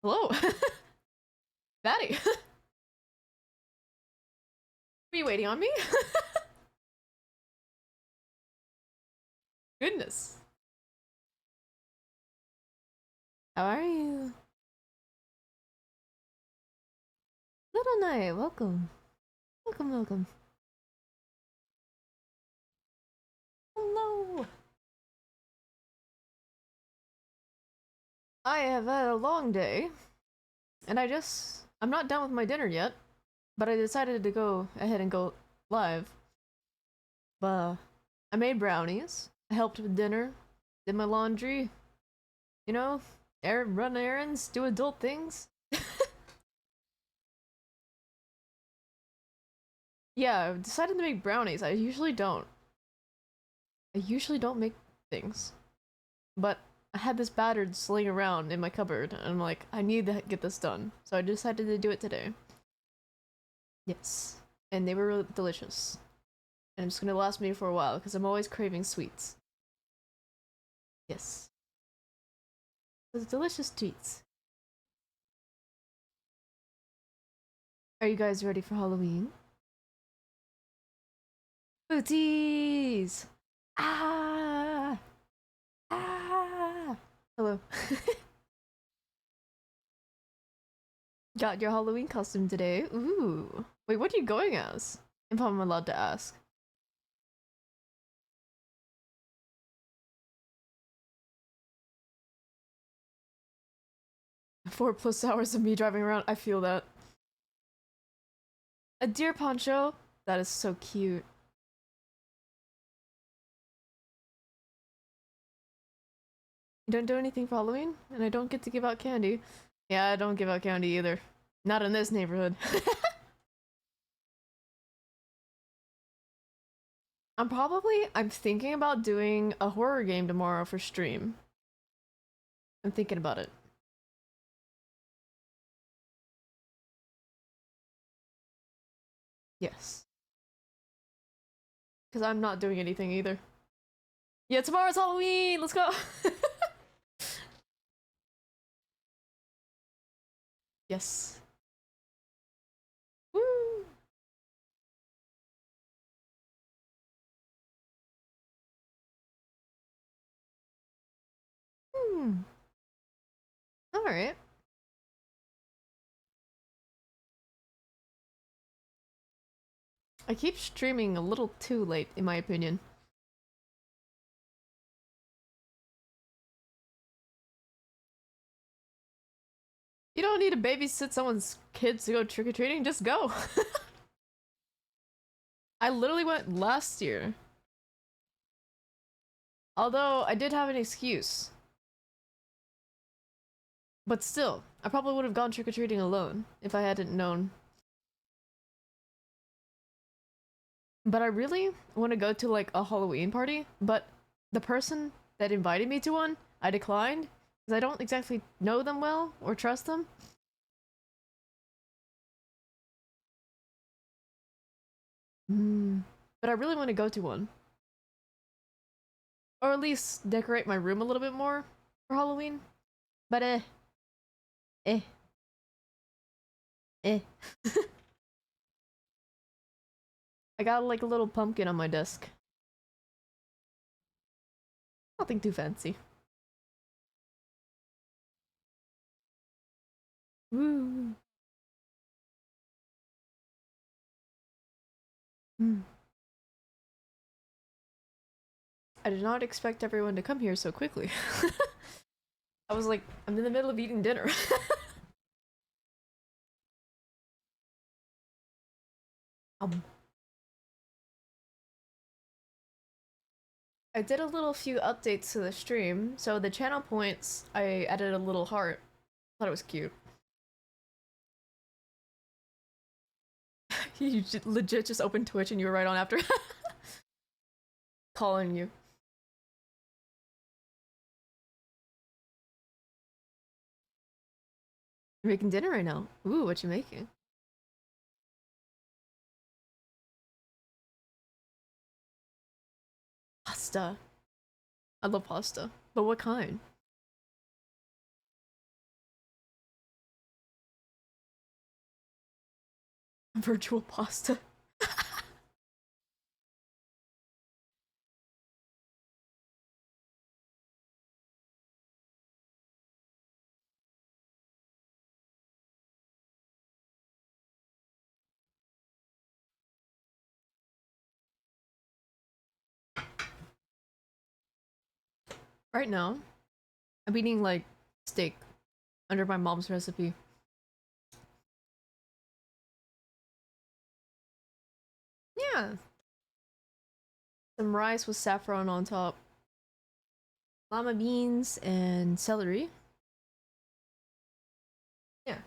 Hello. Batty. Are you waiting on me? Goodness. How are you? Little Knight, welcome. Welcome, welcome. Hello. I have had a long day, and I'm not done with my dinner yet, but I decided to go ahead and go live. But I made brownies, I helped with dinner, did my laundry, you know, run errands, do adult things. Yeah, I decided to make brownies. I usually don't. I usually don't make things. But I had this batter sitting around in my cupboard, and I'm like, I need to get this done. So I decided to do it today. Yes. And they were really delicious. And it's gonna last me for a while, because I'm always craving sweets. Yes. Those delicious treats. Are you guys ready for Halloween? Booties! Ah! Ah! Hello. Got your Halloween costume today. Ooh. Wait, what are you going as? If I'm allowed to ask. +4 hours of me driving around. I feel that. A deer poncho? That is so cute. You don't do anything for Halloween? And I don't get to give out candy. Yeah, I don't give out candy either. Not in this neighborhood. I'm thinking about doing a horror game tomorrow for stream. I'm thinking about it. Yes. Because I'm not doing anything either. Yeah, tomorrow's Halloween! Let's go! Yes. Woo! Hmm. Alright. I keep streaming a little too late, in my opinion. You don't need to babysit someone's kids to go trick-or-treating, just go. I literally went last year. Although, I did have an excuse. But still, I probably would have gone trick-or-treating alone if I hadn't known. But I really want to go to like a Halloween party, but the person that invited me to one, I declined because I don't exactly know them well or trust them. But I really want to go to one. Or at least decorate my room a little bit more for Halloween. But eh, eh. I got like a little pumpkin on my desk. Nothing too fancy. Woo. Mm. I did not expect everyone to come here so quickly. I was like, I'm in the middle of eating dinner. um, I did a little few updates to the stream, so the channel points, I added a little heart. Thought it was cute. You legit just opened Twitch and you were right on after. Calling you. You're making dinner right now. Ooh, what you making? Pasta. I love pasta. But what kind? Virtual pasta. Right now, I'm eating like steak under my mom's recipe. Yeah. Some rice with saffron on top. Lima beans and celery. Yeah.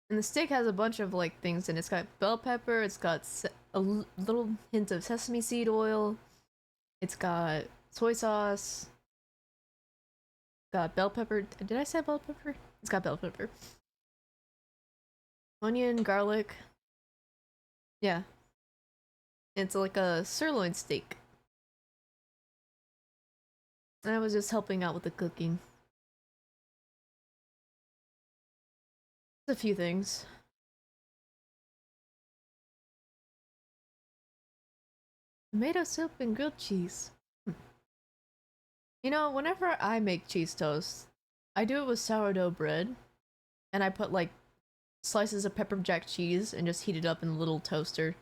And the steak has a bunch of like things in it. It's got bell pepper, it's got a little hint of sesame seed oil, it's got soy sauce, got bell pepper. Did I say bell pepper? It's got bell pepper. Onion, garlic. Yeah. It's like a sirloin steak. And I was just helping out with the cooking. Just a few things. Tomato soup and grilled cheese. You know, whenever I make cheese toast, I do it with sourdough bread, and I put like slices of pepper jack cheese and just heat it up in a little toaster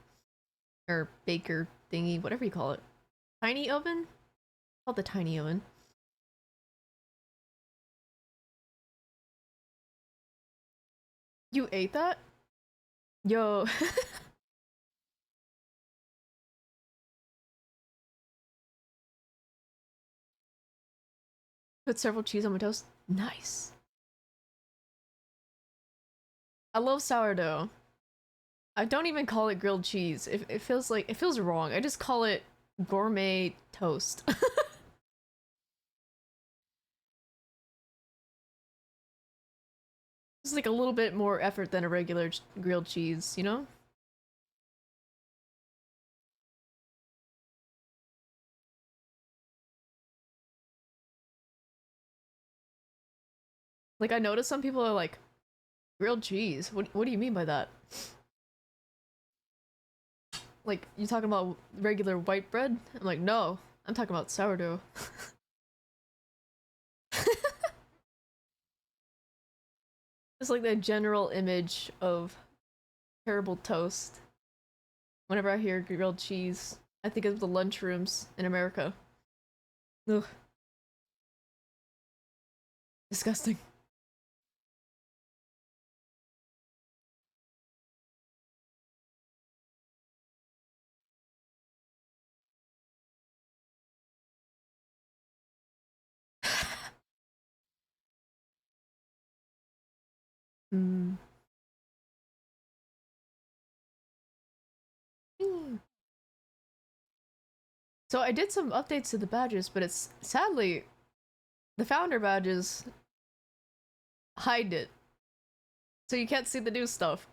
or baker thingy, whatever you call it. Tiny oven? Called the tiny oven. You ate that? Yo. Put several cheese on my toast. Nice. I love sourdough. I don't even call it grilled cheese. It feels like it feels wrong. I just call it gourmet toast. It's like a little bit more effort than a regular grilled cheese, you know? Like I noticed some people are like, grilled cheese? What do you mean by that? Like, you talking about regular white bread? I'm like, no, I'm talking about sourdough. It's like the general image of terrible toast. Whenever I hear grilled cheese, I think of the lunchrooms in America. Ugh. Disgusting. Mm. So I did some updates to the badges, but it's sadly the founder badges hide it. So you can't see the new stuff.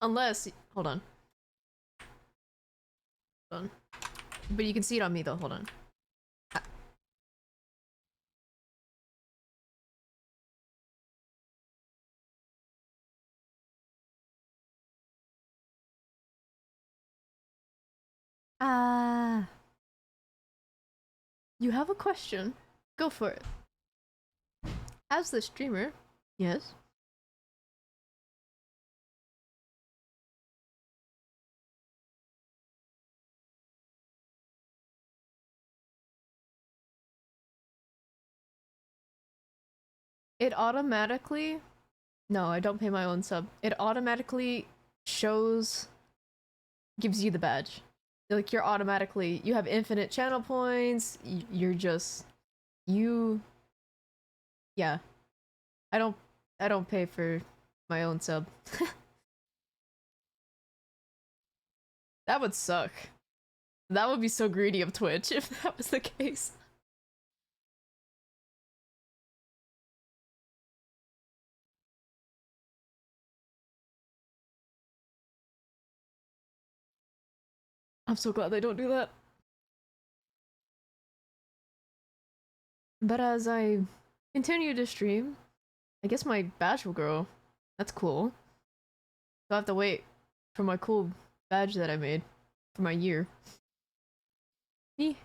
Unless hold on. Hold on. But you can see it on me though, hold on. Ah, you have a question? Go for it. As the streamer, yes. It automatically. No, I don't pay my own sub. It automatically shows, gives you the badge. Like you're automatically, you have infinite channel points. You're just, you. Yeah, I don't, I don't pay for my own sub. That would suck. That would be so greedy of Twitch if that was the case. I'm so glad they don't do that. But as I continue to stream, I guess my badge will grow. That's cool. So I have to wait for my cool badge that I made for my year. Me.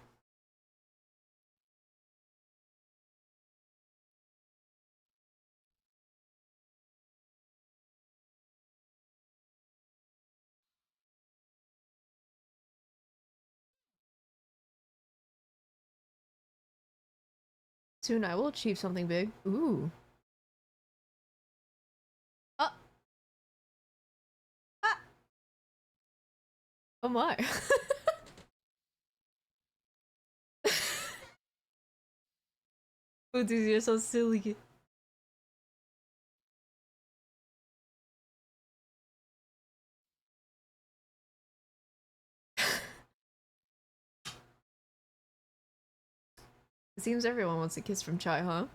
Soon I will achieve something big. Ooh. Ah! Ah! Oh my. Oopsies, you're so silly. It seems everyone wants a kiss from Chai, huh?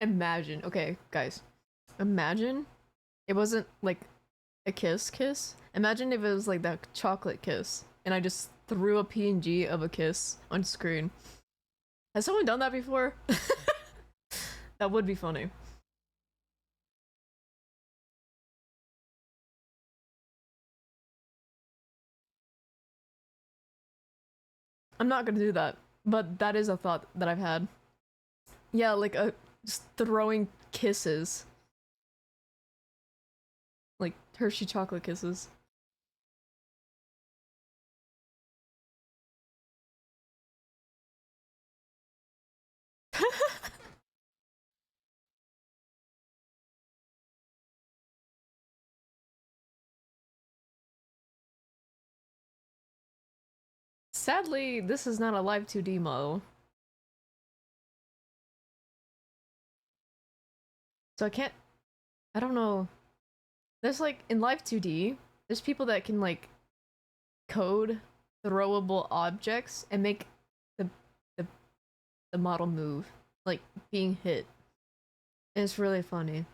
Imagine. Okay, guys. Imagine it wasn't like a kiss. Imagine if it was like that chocolate kiss and I just threw a PNG of a kiss on screen. Has someone done that before? That would be funny. I'm not gonna do that, but that is a thought that I've had. Yeah, like just throwing kisses. Like Hershey chocolate kisses. Sadly, this is not a live 2D model. So I can't I don't know. There's like in live 2D, there's people that can like code throwable objects and make the the, the model move, like being hit. And it's really funny.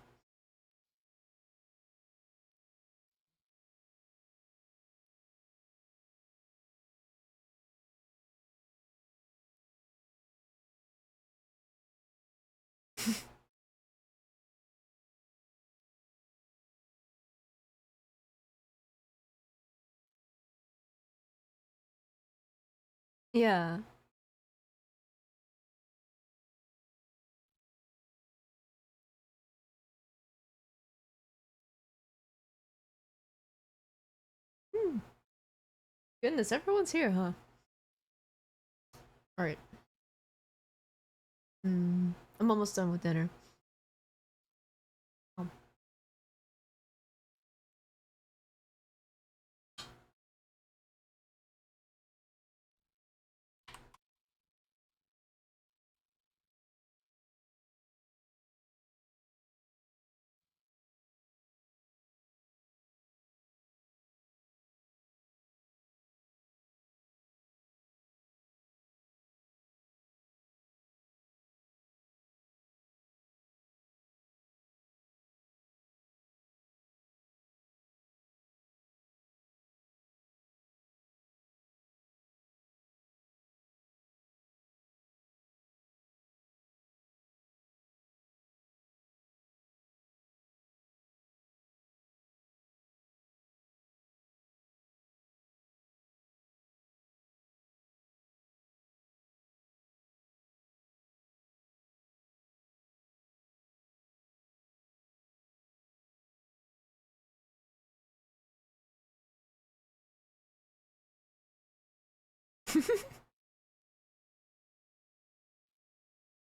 Yeah. Hmm. Goodness, everyone's here, huh? Alright. I'm almost done with dinner. Um,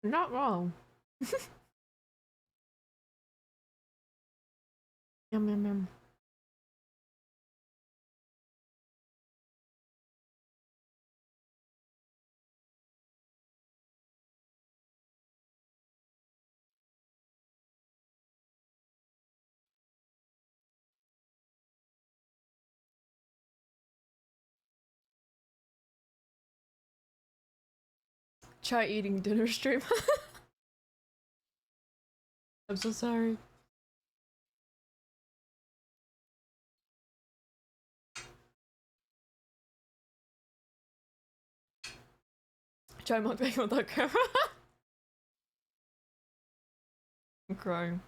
Not wrong. Yum yum yum. Try eating dinner stream. I'm so sorry. Try mukbang without camera. I'm crying.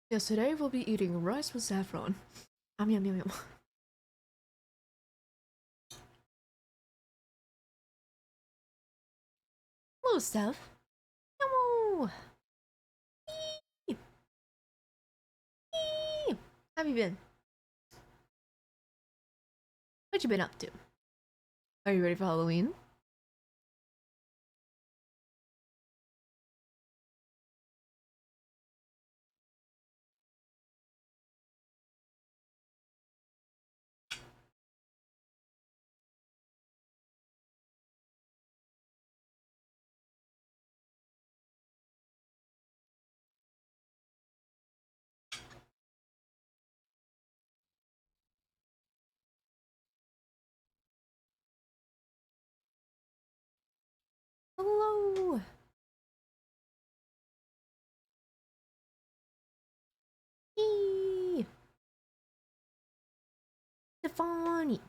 Yes, today we'll be eating rice with saffron. Yum yum yum yum. Hello, Steph. Hello. Eep. Eep. How have you been? What you been up to? Are you ready for Halloween? Hello. Eee. Stefani.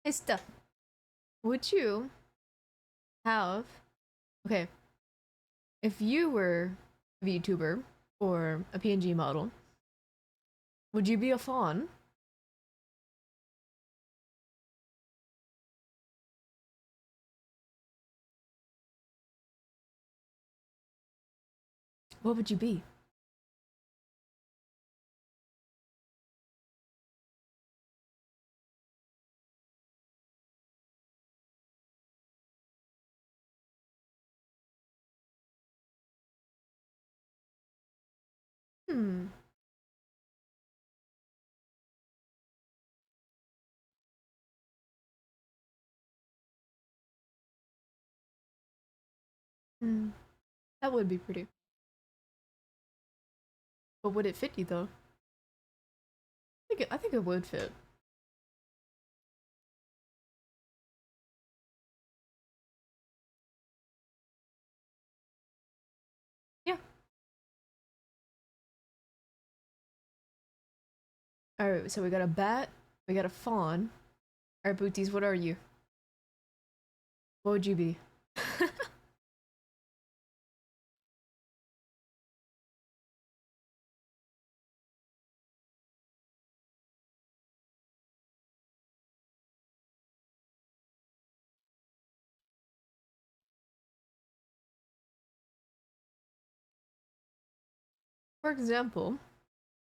Hey, Steph. Would you have... Okay, if you were a VTuber or a PNG model, would you be a fawn? What would you be? Hmm. Hmm. That would be pretty. But would it fit you though? I think it would fit. Yeah. Alright, so we got a bat, we got a fawn. Alright, Booties, what are you? What would you be? For example,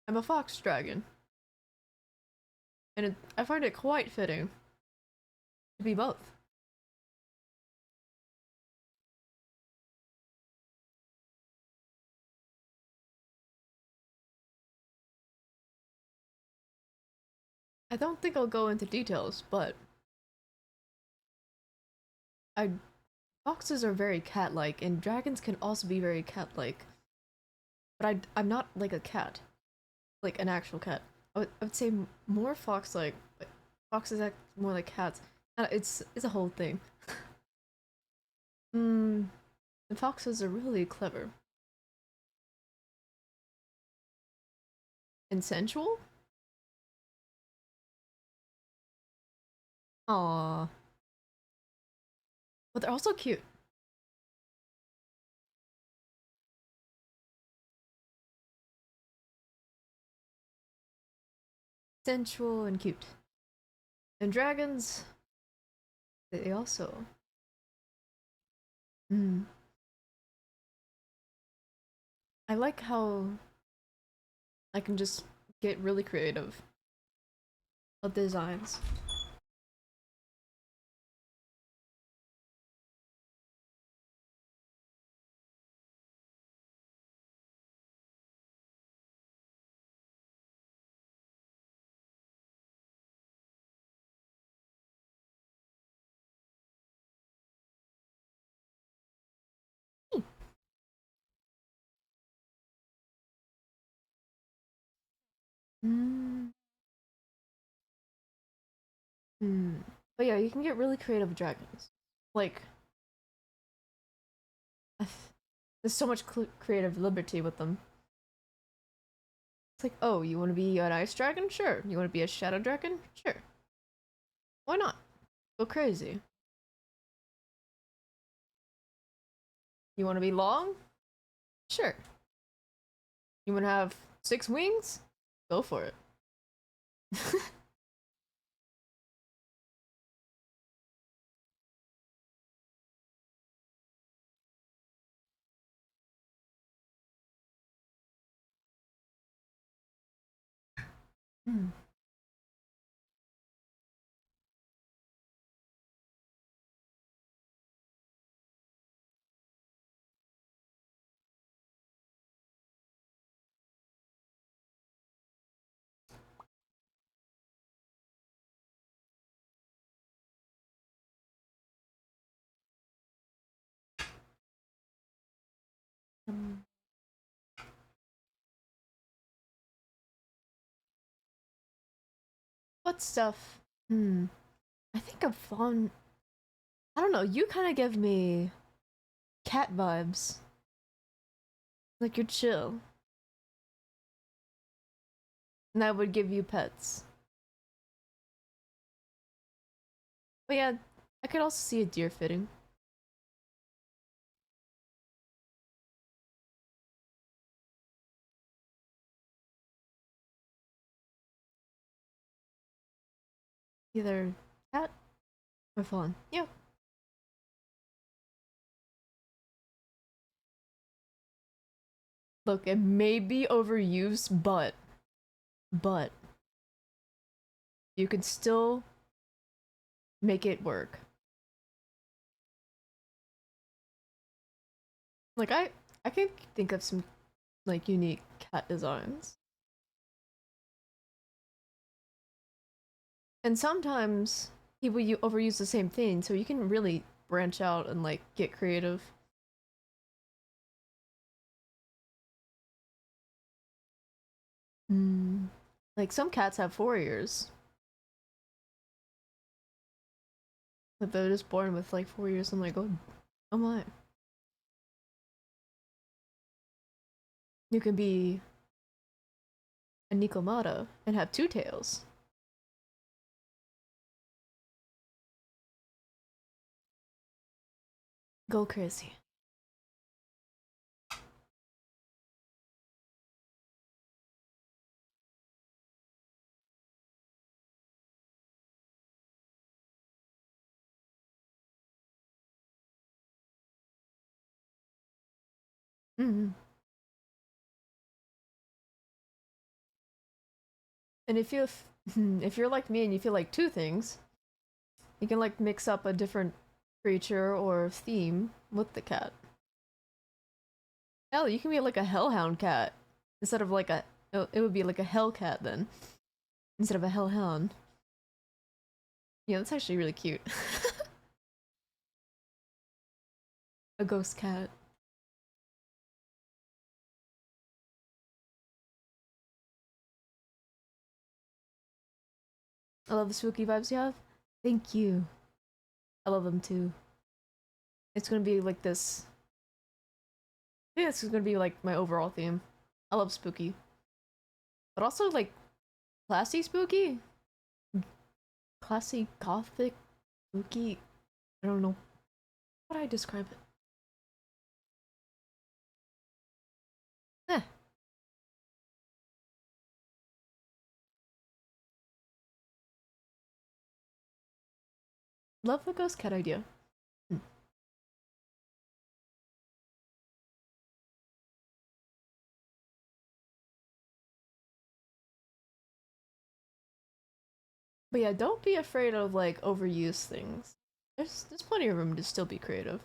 I'm a fox dragon, and I find it quite fitting to be both. I don't think I'll go into details, but I foxes are very cat-like, and dragons can also be very cat-like. But I'm not like a cat, like an actual cat. I would say more fox-like. But foxes act more like cats. It's a whole thing. Hmm. And foxes are really clever and sensual. Aww, but they're also cute. Sensual and cute. And dragons, they also. Mm. I like how I can just get really creative with designs. Mm. Mm. But yeah, you can get really creative with dragons. Like, there's so much creative liberty with them. It's like, oh, you want to be an ice dragon? Sure. You want to be a shadow dragon? Sure. Why not? Go crazy. You want to be long? Sure. You want to have 6 wings? Go for it. Hmm. Um, what stuff? Hmm. I think I'm fond. I don't know. You kind of give me cat vibes. Like you're chill. And I would give you pets. But yeah, I could also see a deer fitting. Either cat or fawn. Yeah. Look, it may be overused, but you can still make it work. Like I can think of some like unique cat designs. And sometimes people you overuse the same thing, so you can really branch out and like get creative. Hmm. Like some cats have 4 ears, but they're just born with like 4 ears. I'm like, oh my. You can be a Nikomata and have 2 tails. Go crazy. Mm-hmm. And if you're like me and you feel like two things, you can like mix up a different creature or theme with the cat. Hell, you can be like a hellhound cat instead of like a. It would be like a hell cat then instead of a hellhound. Yeah, that's actually really cute. A ghost cat. I love the spooky vibes you have. Thank you. I love them too. It's gonna be like this. I think this is gonna be like my overall theme. I love spooky, but also like classy spooky, classy gothic spooky. I don't know how do I describe it. Eh, love the ghost cat idea. Hmm. But yeah, don't be afraid of like overuse things. There's plenty of room to still be creative.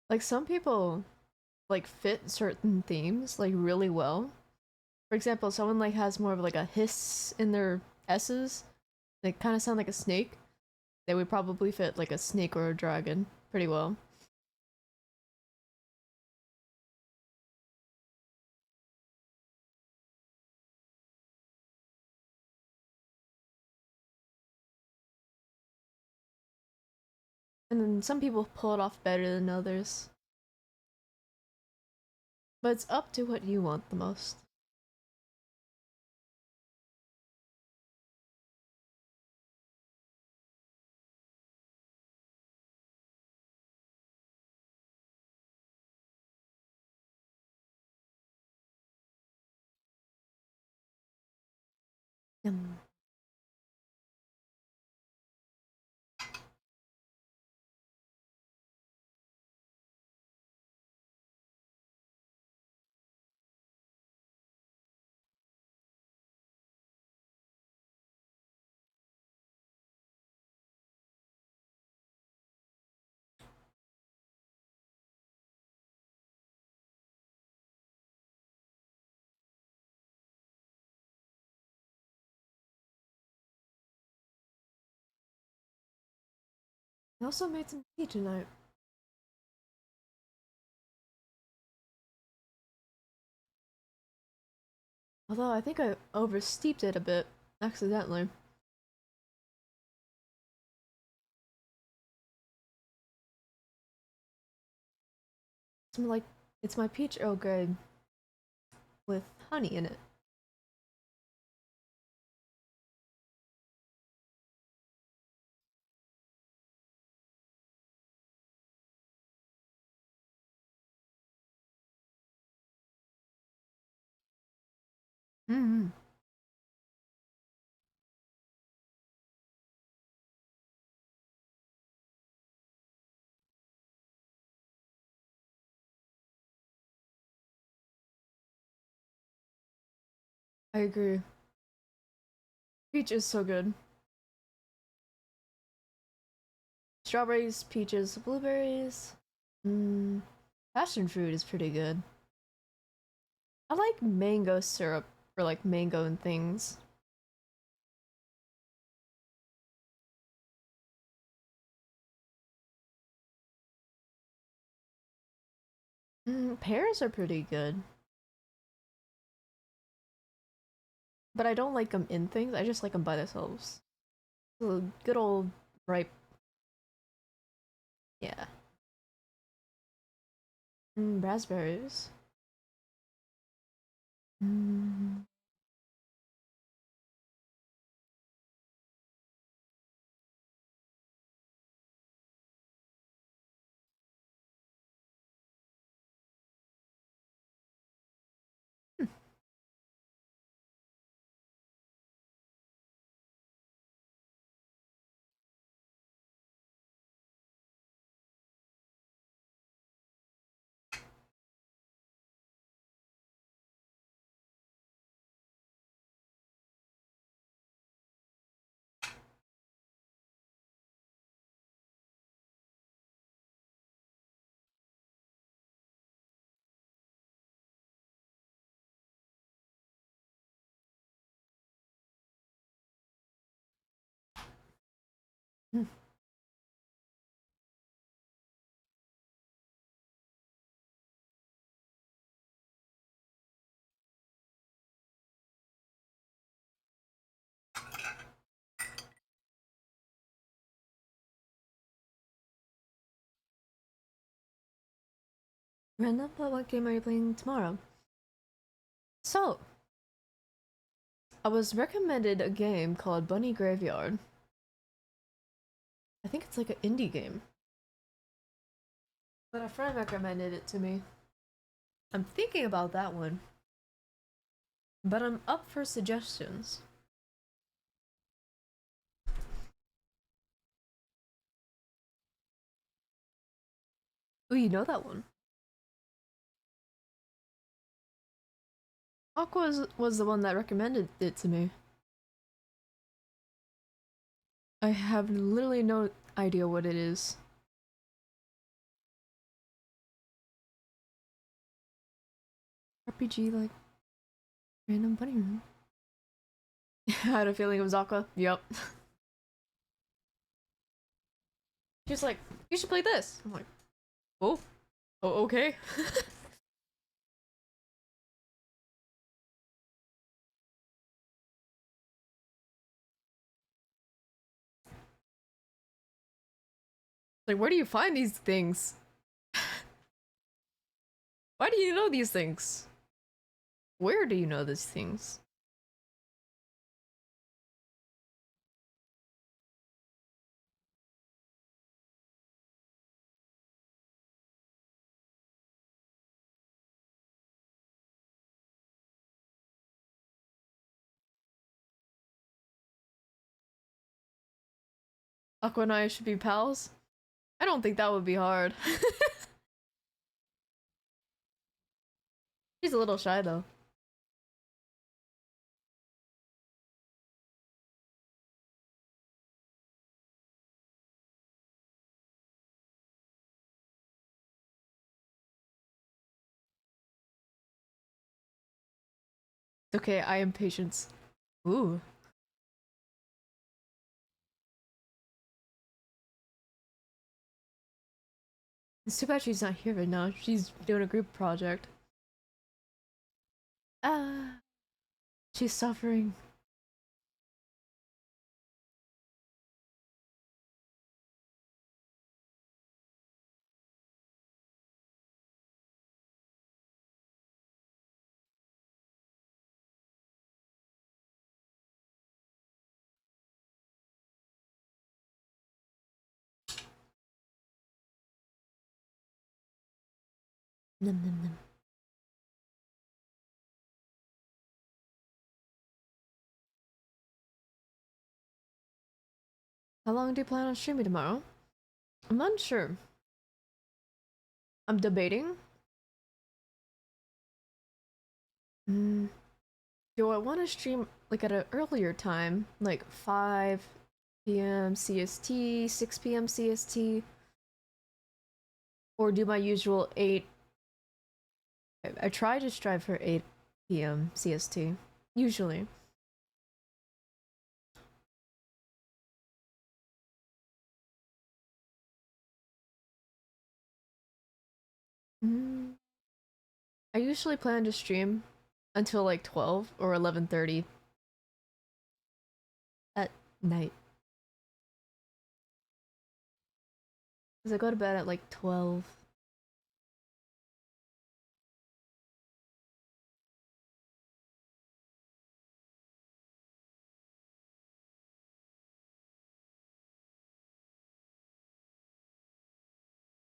Like some people like fit certain themes like really well. For example, someone like has more of like a hiss in their s's. They kind of sound like a snake. they would probably fit like a snake or a dragon pretty well. And then some people pull it off better than others. But it's up to what you want the most. Um, I also made some tea tonight. Although I think I oversteeped it a bit accidentally. It's my peach Earl Grey with honey in it. Mm-hmm. I agree. Peach is so good. Strawberries, peaches, blueberries. Mmm. Passion fruit is pretty good. I like mango syrup for like mango and things. Pears are pretty good. But I don't like them in things, I just like them by themselves. So good old ripe. Yeah. Raspberries. Mm. Random, but what game are you playing tomorrow? So, I was recommended a game called Bunny Graveyard. I think it's like an indie game. But a friend recommended it to me. I'm thinking about that one. But I'm up for suggestions. Oh, you know that one. Aqua was the one that recommended it to me. I have literally no idea what it is. RPG like random bunny room. I had a feeling it was Aqua. Yep. She's like, you should play this. I'm like, oh, oh, okay. Like, where do you find these things? Why do you know these things? Where do you know these things? Aqua and I should be pals? I don't think that would be hard. She's a little shy though. It's okay, I am patience. Ooh. It's too bad she's not here right now. She's doing a group project. Ah, she's suffering. Num, num, num. How long do you plan on streaming tomorrow? I'm unsure. I'm debating. Mm, do I want to stream like at an earlier time, like 5 p.m. CST, 6 p.m. CST, or do my usual 8? I try to strive for 8 p.m. CST, usually. Mm, I usually plan to stream until like 12 or 11:30 at night. Because I go to bed at like 12.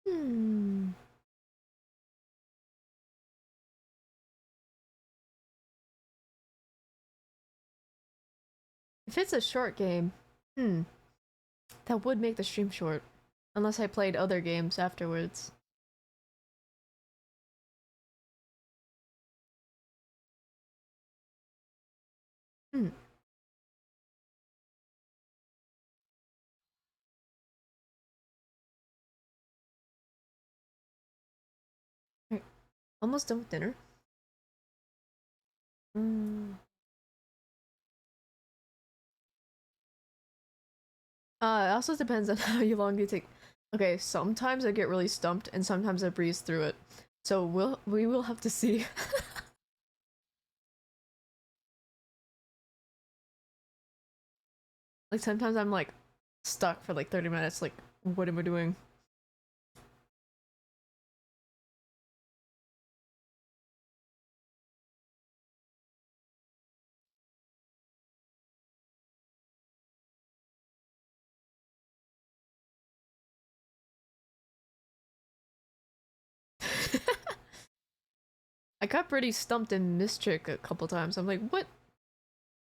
Hmm. If it's a short game, hmm, that would make the stream short. Unless I played other games afterwards. Hmm. Right. Almost done with dinner. Mm. It also depends on how long you take. Okay, sometimes I get really stumped and sometimes I breeze through it. So we will have to see. Like sometimes I'm like stuck for like 30 minutes, like what am I doing? I got pretty stumped in Mistrick a couple times. I'm like, what?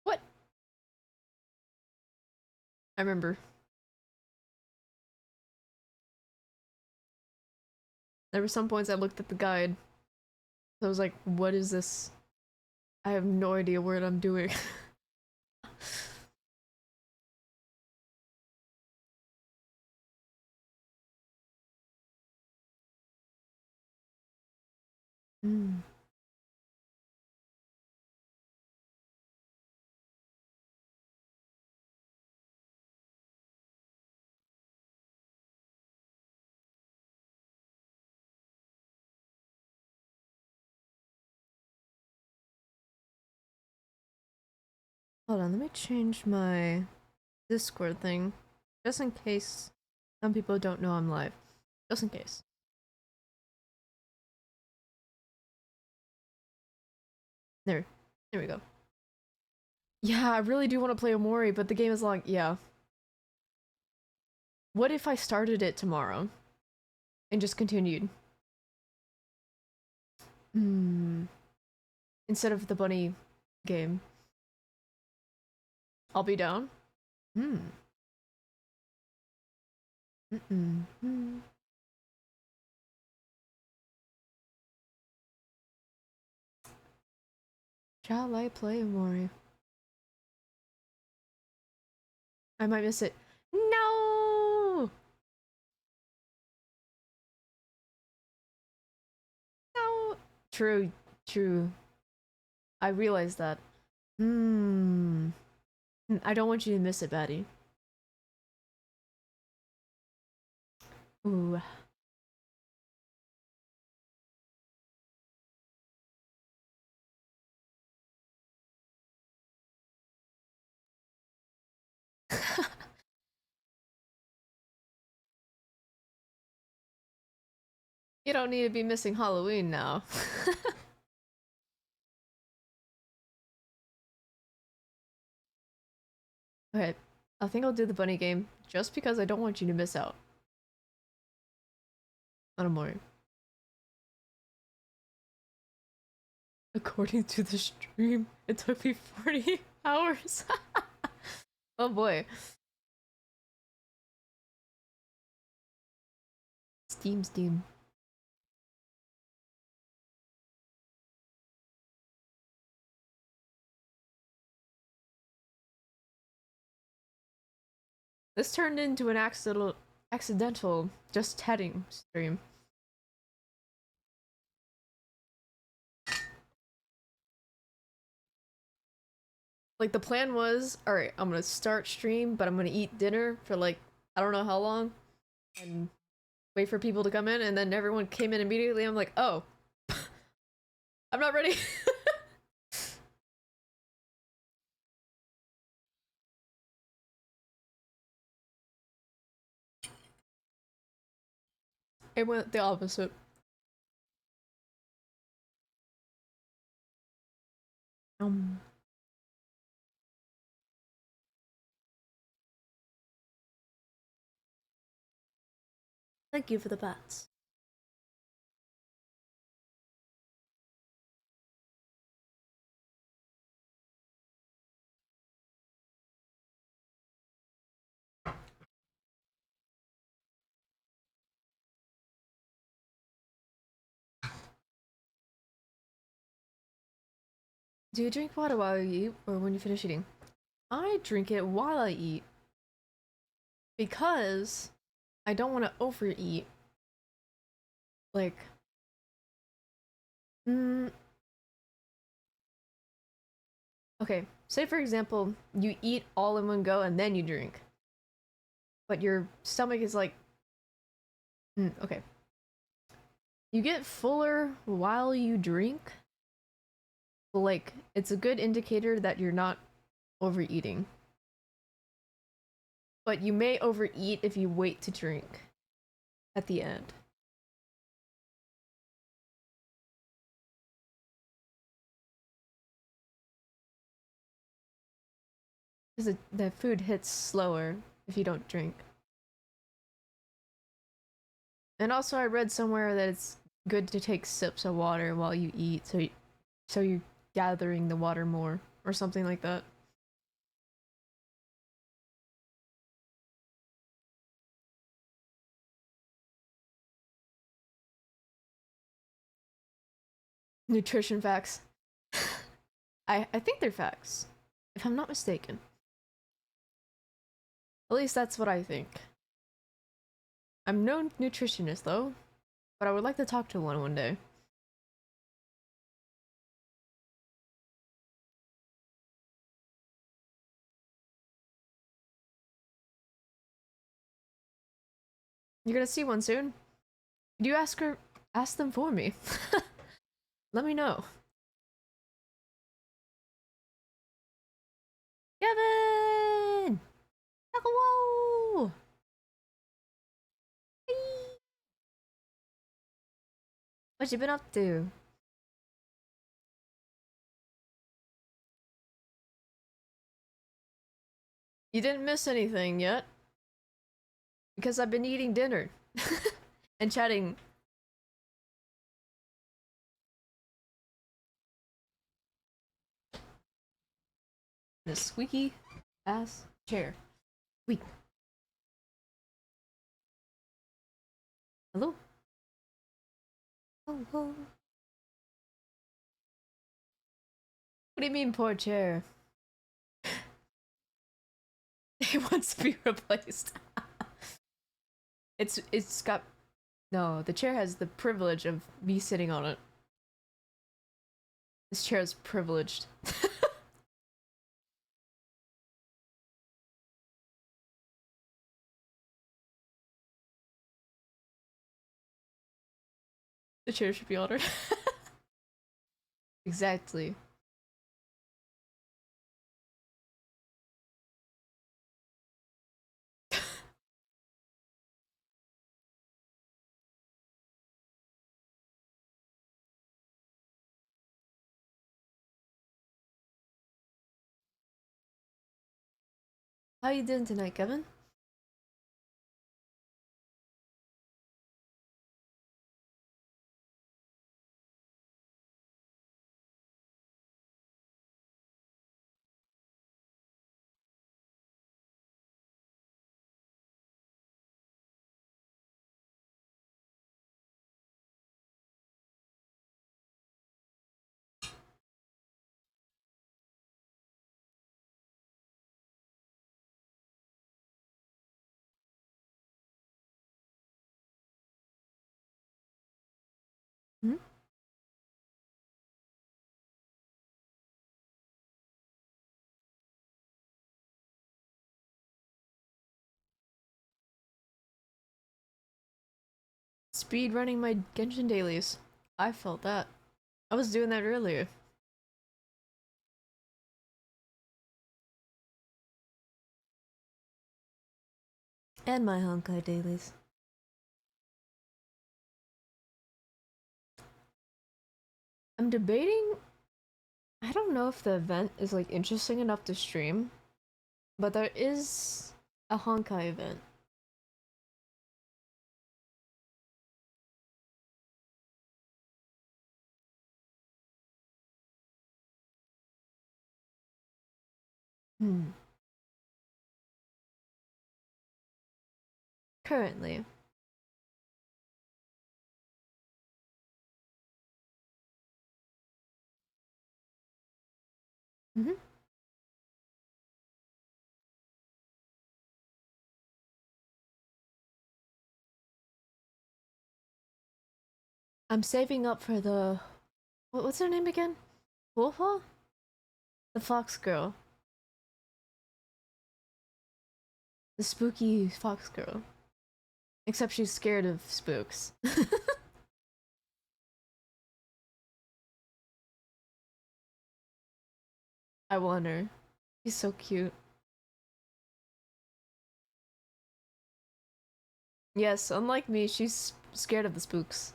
What? I remember. There were some points I looked at the guide. I was like, what is this? I have no idea what I'm doing. Mm. Hold on, let me change my Discord thing. Just in case some people don't know I'm live. Just in case. There we go. Yeah, I really do want to play Omori, but the game is long. Yeah. What if I started it tomorrow and just continued? Instead of the bunny game. I'll be down. Shall I play Omori? I might miss it. No! No! True, true. I realized that. I don't want you to miss it, Batty. Ooh. You don't need to be missing Halloween now. Okay, I think I'll do the bunny game just because I don't want you to miss out on Omori. According to the stream, it took me 40 hours. Oh boy. Steam. This turned into an accidental just chatting stream. Like the plan was, alright, I'm gonna start stream, but I'm gonna eat dinner for like, I don't know how long, and wait for people to come in, and then everyone came in immediately. I'm like, oh, I'm not ready. It went the opposite. Um, Thank you for the bats. Do you drink water while you eat, or when you finish eating? I drink it while I eat. Because I don't want to overeat. Like, okay, say for example, you eat all in one go and then you drink. But your stomach is like, okay. You get fuller while you drink. Like, it's a good indicator that you're not overeating. But you may overeat if you wait to drink at the end. Because the food hits slower if you don't drink. And also, I read somewhere that it's good to take sips of water while you eat, so you're gathering the water more, or something like that. Nutrition facts. I think they're facts, if I'm not mistaken. At least that's what I think. I'm no nutritionist though, but I would like to talk to one day. You're gonna see one soon. Could you ask them for me? Let me know. Kevin! Hello! What you been up to? You didn't miss anything yet, because I've been eating dinner and chatting. This squeaky ass chair. Squeak. Hello? Oh, oh. What do you mean, poor chair? It wants to be replaced. It's got no. The chair has the privilege of me sitting on it. This chair is privileged. The chair should be honored. Exactly. How you doing tonight, Kevin? Hmm? Speed running my Genshin dailies. I felt that. I was doing that earlier. And my Honkai dailies. I'm debating. I don't know if the event is like interesting enough to stream, but there is a Honkai event. Hmm. Currently. Hmm. I'm saving up for the. What's her name again? Wolfa? The fox girl. The spooky fox girl. Except she's scared of spooks. I want her. She's so cute. Yes, unlike me, she's scared of the spooks.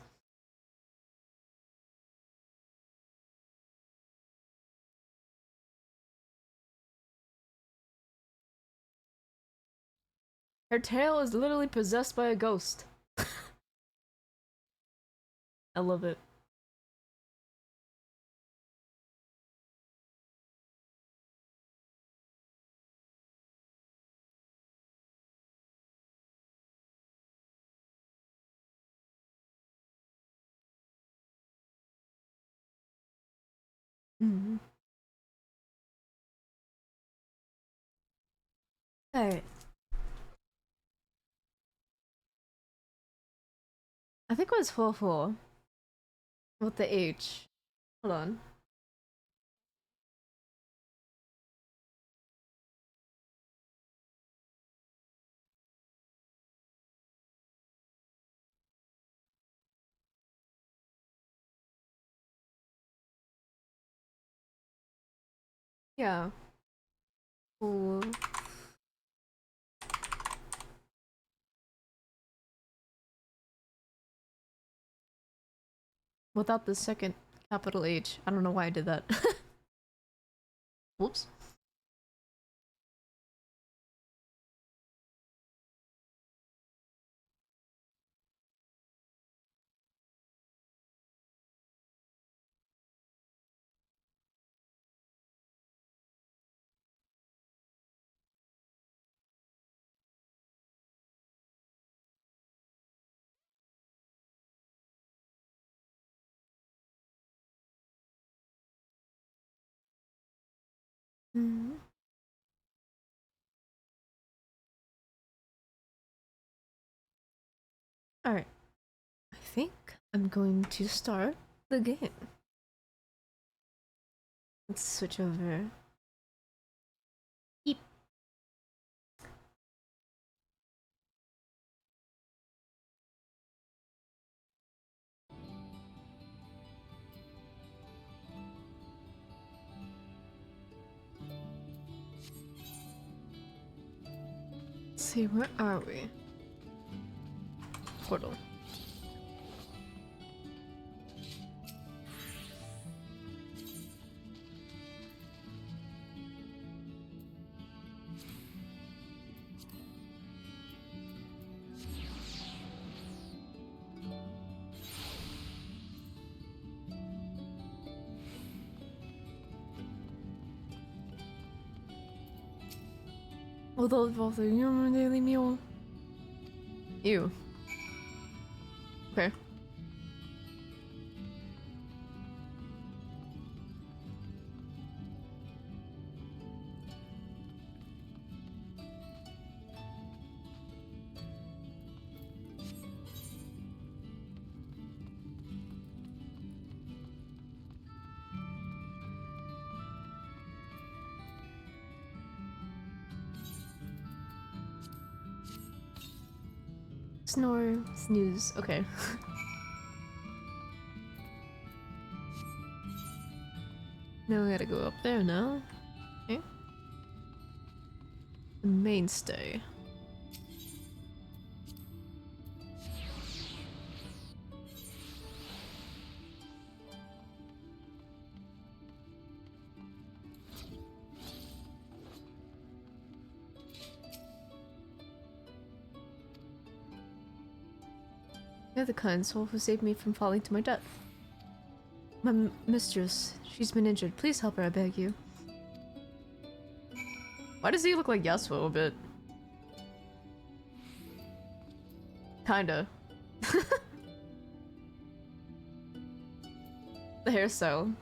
Her tail is literally possessed by a ghost. I love it. Mm-hmm. Alright. I think it was 4 with the H. Hold on. Yeah. Cool. Without the second capital H. I don't know why I did that. Whoops. Mm. Alright. I think I'm going to start the game. Let's switch over. Eep. Let's see, where are we? Portal. Although involve the human daily meal. Ew. Okay. Snore, snooze, okay. Now we gotta go up there now. Okay. The mainstay. You're the kind soul who saved me from falling to my death. My mistress, she's been injured. Please help her, I beg you. Why does he look like Yasuo a bit? Kinda. The hairstyle.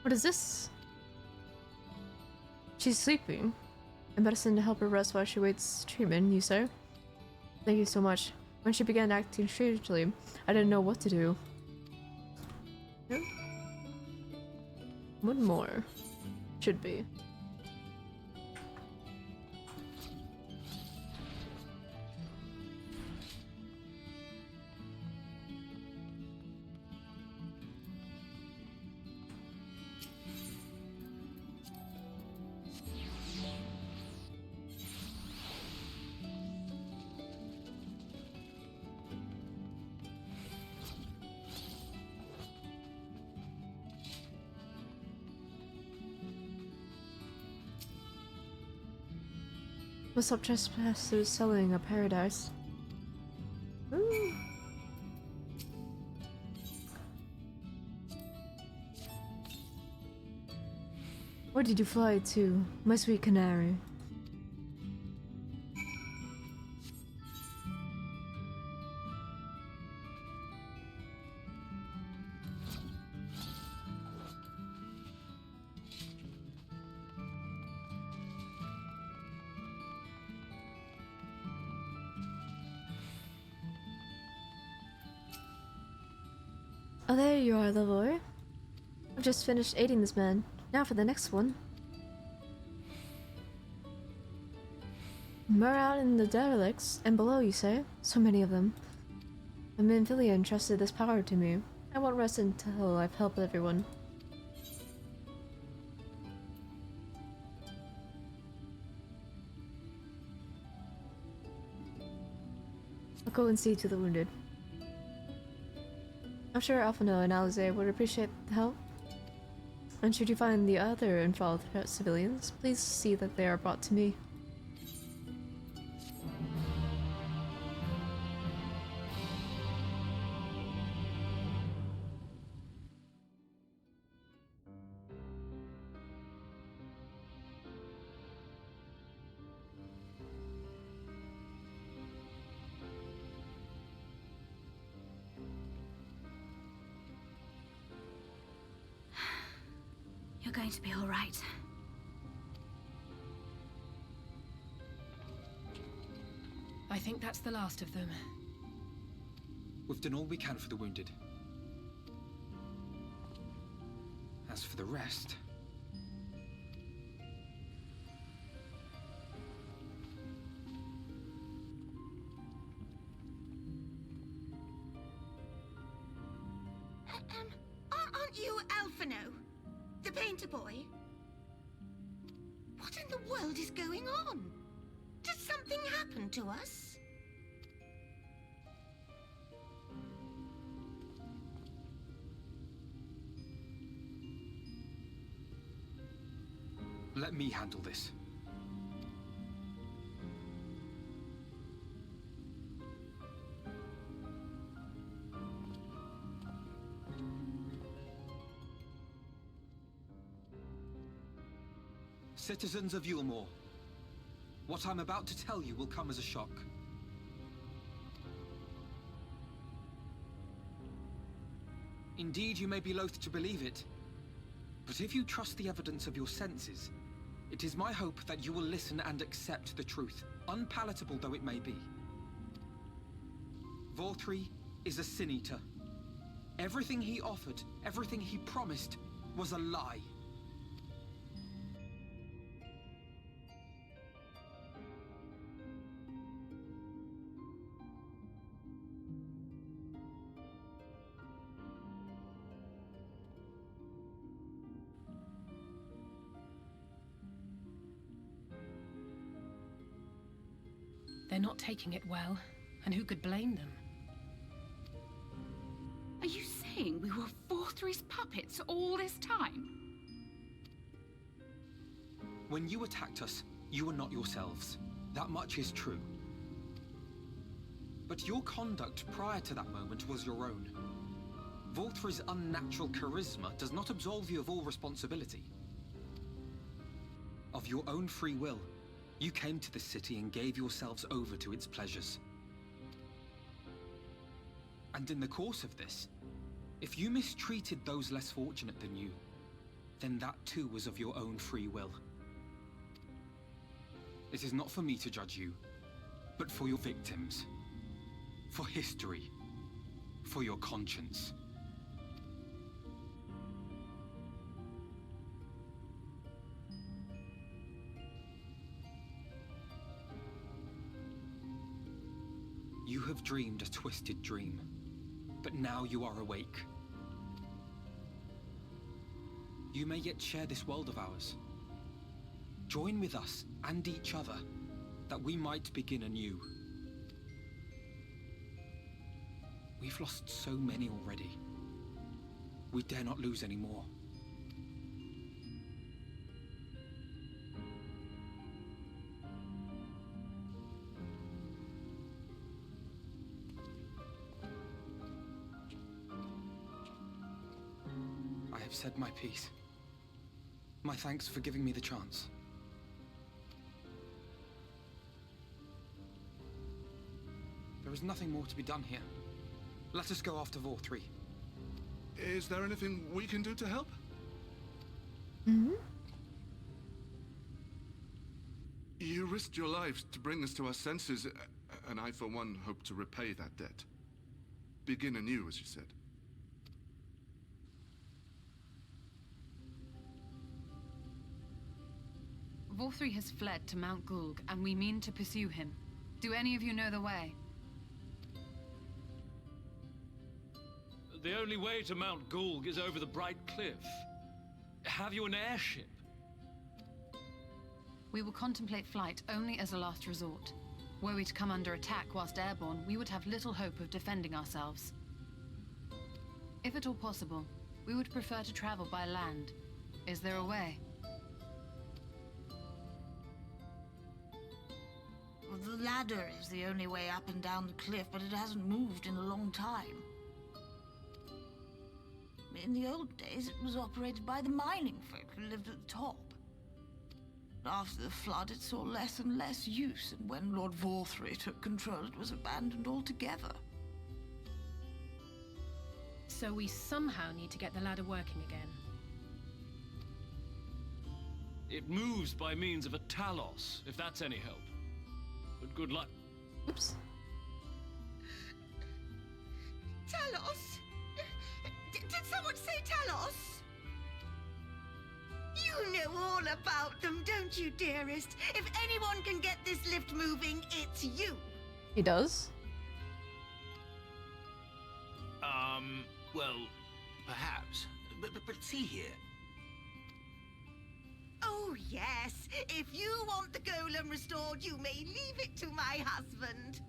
What is this? She's sleeping. A medicine to help her rest while she waits treatment, you say? Thank you so much. When she began acting strangely, I didn't know what to do. Yeah. One more. Should be. What's up, trespassers selling a paradise? Ooh. Where did you fly to, my sweet canary? Oh, there you are, Levoy. I've just finished aiding this man. Now for the next one. Around in the derelicts and below, you say? So many of them. The Minfilia entrusted this power to me. I won't rest until I've helped everyone. I'll go and see to the wounded. I'm sure Alphino and Alize would appreciate the help. And should you find the other involved civilians, please see that they are brought to me. You're going to be all right. I think that's the last of them. We've done all we can for the wounded. As for the rest... Aren't you Alphino? The painter boy? What in the world is going on? Did something happen to us? Let me handle this. Citizens of Yulmore, what I'm about to tell you will come as a shock. Indeed, you may be loath to believe it, but if you trust the evidence of your senses, it is my hope that you will listen and accept the truth, unpalatable though it may be. Vorthri is a sin-eater. Everything he offered, everything he promised, was a lie. They're not taking it well, and who could blame them? Are you saying we were Vorthri's puppets all this time? When you attacked us, you were not yourselves. That much is true. But your conduct prior to that moment was your own. Vorthri's unnatural charisma does not absolve you of all responsibility. Of your own free will, you came to this city and gave yourselves over to its pleasures. And in the course of this, if you mistreated those less fortunate than you, then that too was of your own free will. It is not for me to judge you, but for your victims, for history, for your conscience. You have dreamed a twisted dream, but now you are awake. You may yet share this world of ours. Join with us and each other, that we might begin anew. We've lost so many already. We dare not lose any more. I have said my piece. My thanks for giving me the chance. There is nothing more to be done here. Let us go after Vorthri. Is there anything we can do to help? Mm-hmm. You risked your lives to bring us to our senses, and I, for one, hope to repay that debt. Begin anew, as you said. Vorthri has fled to Mount Gulg, and we mean to pursue him. Do any of you know the way? The only way to Mount Gulg is over the Bright Cliff. Have you an airship? We will contemplate flight only as a last resort. Were we to come under attack whilst airborne, we would have little hope of defending ourselves. If at all possible, we would prefer to travel by land. Is there a way? Well, the ladder is the only way up and down the cliff, but it hasn't moved in a long time. In the old days, it was operated by the mining folk who lived at the top. After the flood, it saw less and less use, and when Lord Vorthri took control, it was abandoned altogether. So we somehow need to get the ladder working again. It moves by means of a talos, if that's any help. But good luck. Oops. Talos? Did someone say Talos? You know all about them, don't you, dearest? If anyone can get this lift moving, it's you. He does? Well, perhaps. But see here. Oh, yes. If you want the golem restored, you may leave it to my husband.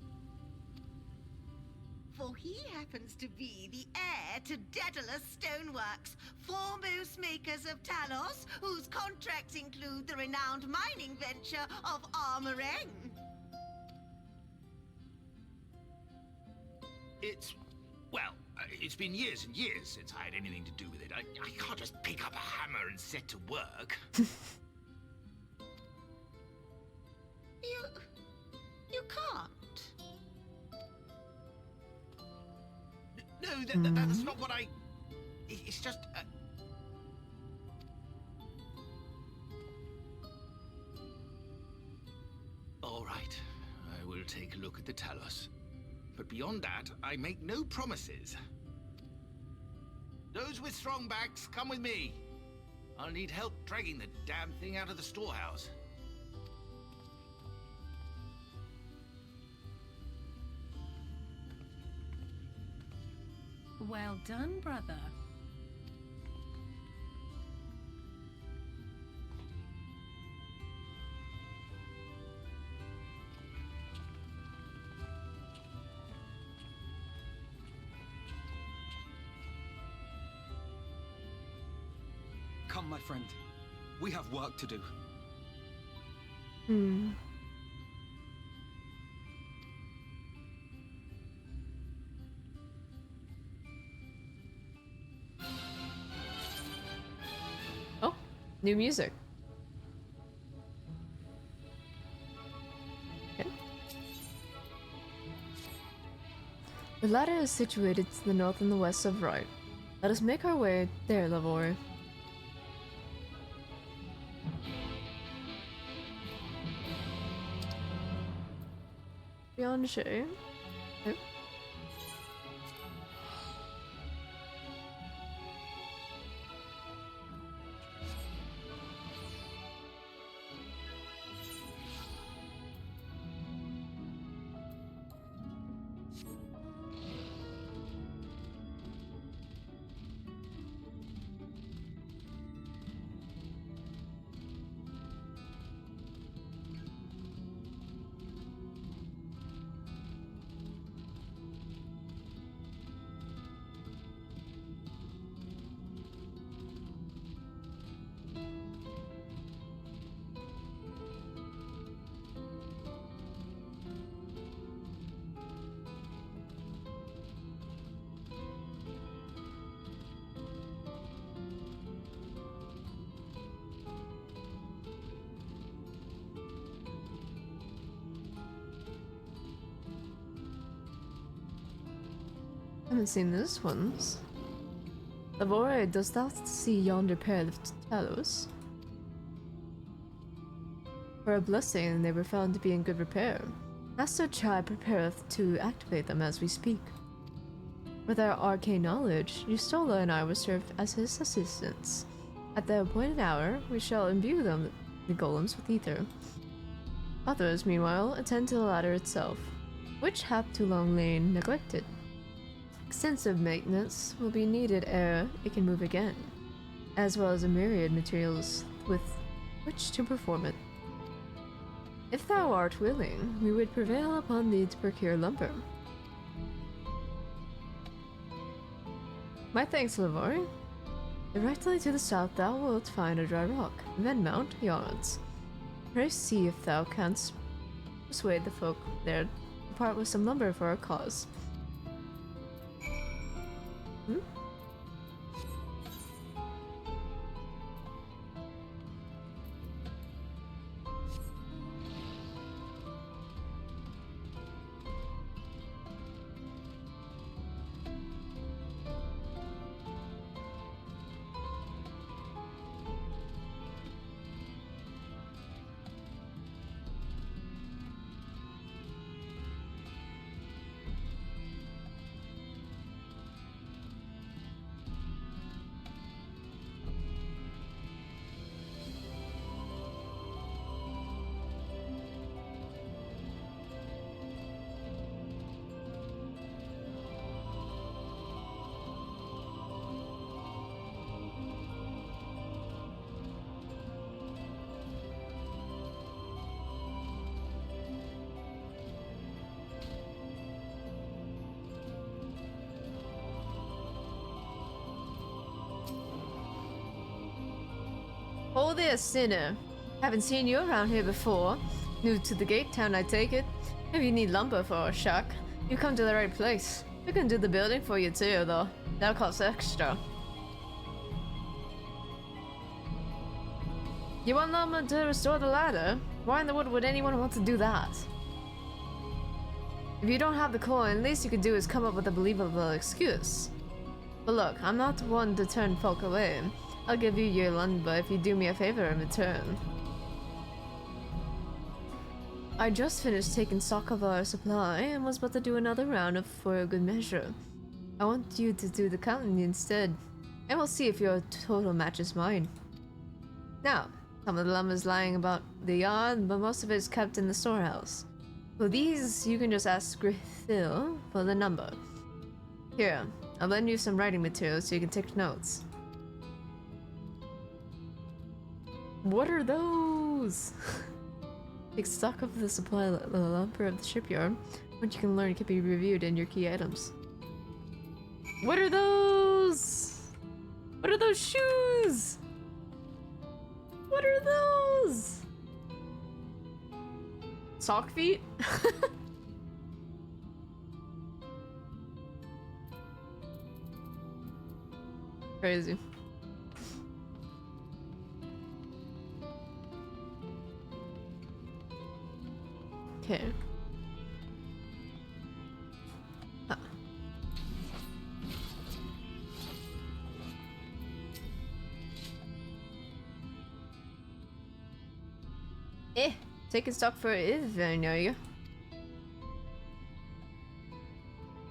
For he happens to be the heir to Daedalus Stoneworks, foremost makers of Talos, whose contracts include the renowned mining venture of Armoreng. It's been years and years since I had anything to do with it. I can't just pick up a hammer and set to work. You can't. No, that's not what I... It's just... All right, I will take a look at the Talos. But beyond that, I make no promises. Those with strong backs, come with me. I'll need help dragging the damn thing out of the storehouse. Well done, brother. Come, my friend. We have work to do. Oh, new music. Okay. The ladder is situated to the north and the west of Right. Let us make our way there, Lavore. Beyond Shay. Nope. Haven't seen this once. Lavore, dost thou see yonder pair of Talos? For a blessing, they were found to be in good repair. Master Chai prepareth to activate them as we speak. With our arcane knowledge, Yustola and I will serve as his assistants. At the appointed hour, we shall imbue them the golems with ether. Others, meanwhile, attend to the ladder itself, which hath too long lain neglected. Extensive maintenance will be needed ere it can move again, as well as a myriad materials with which to perform it. If thou art willing, we would prevail upon thee to procure lumber. My thanks, Lavari. Directly to the south thou wilt find a dry rock, then mount yards. Pray see if thou canst persuade the folk there to part with some lumber for our cause. Hmm? Oh there, sinner. Haven't seen you around here before. New to the gate town, I take it. If you need lumber for a shack, you come to the right place. We can do the building for you too, though. That'll cost extra. You want lumber to restore the ladder? Why in the world would anyone want to do that? If you don't have the coin, at least you could do is come up with a believable excuse. But look, I'm not one to turn folk away. I'll give you your lumber if you do me a favor in return. I just finished taking stock of our supply and was about to do another round of for a good measure. I want you to do the counting instead, and we'll see if your total matches mine. Now, some of the lumber's lying about the yard, but most of it is kept in the storehouse. For these, you can just ask Grithil for the number. Here, I'll lend you some writing materials so you can take notes. What are those? Take stock of the supply lumber of the shipyard, which you can learn can be reviewed in your key items. What are those? What are those shoes? What are those? Sock feet? Crazy. Okay. Huh. Taking stock for if I know you.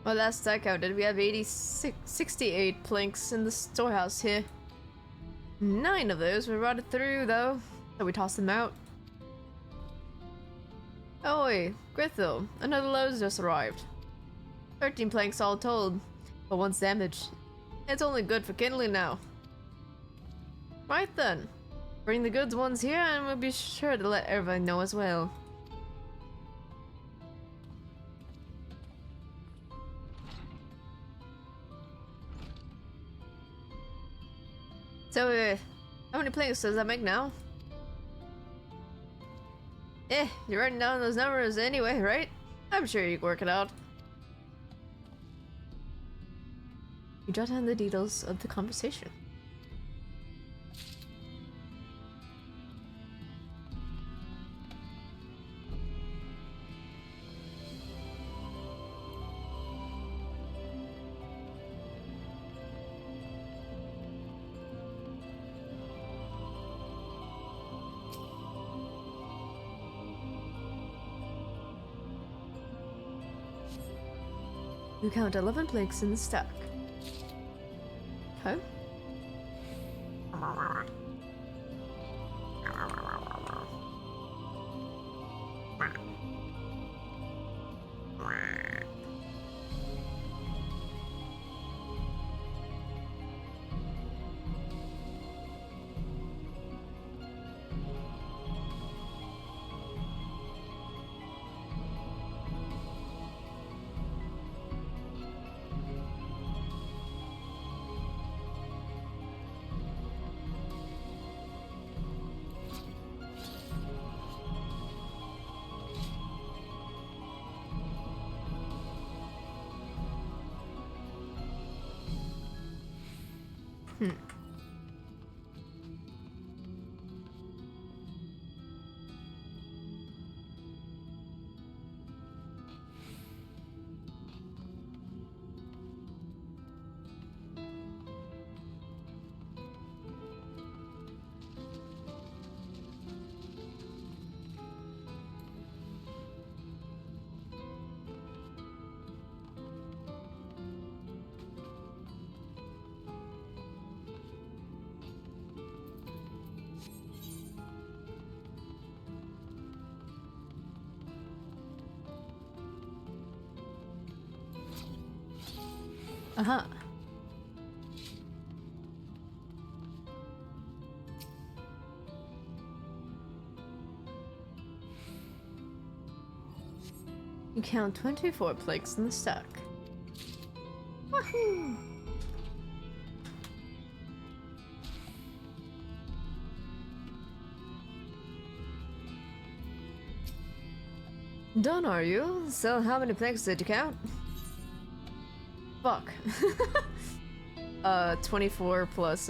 Well, last I counted, we have 68 planks in the storehouse here. 9 of those were rotted through, though, so we tossed them out. Oh wait, Grithil, another load's just arrived. 13 planks all told, but one's damaged. It's only good for kindling now. Right then, bring the goods ones here and we'll be sure to let everyone know as well. So, how many planks does that make now? You're writing down those numbers anyway, right? I'm sure you can work it out. You jot down the details of the conversation. You count 11 planks in the stack. Okay. Hmm. Uh-huh. You count 24 plagues in the stack. Wahoo! Done, are you? So how many plagues did you count? Fuck. 24 plus,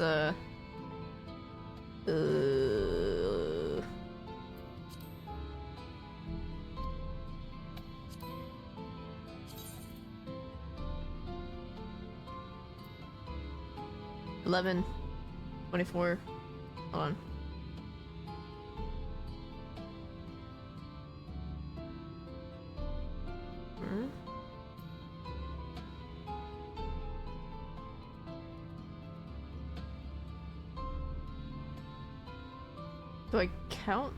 11, 24, hold on. Do I count?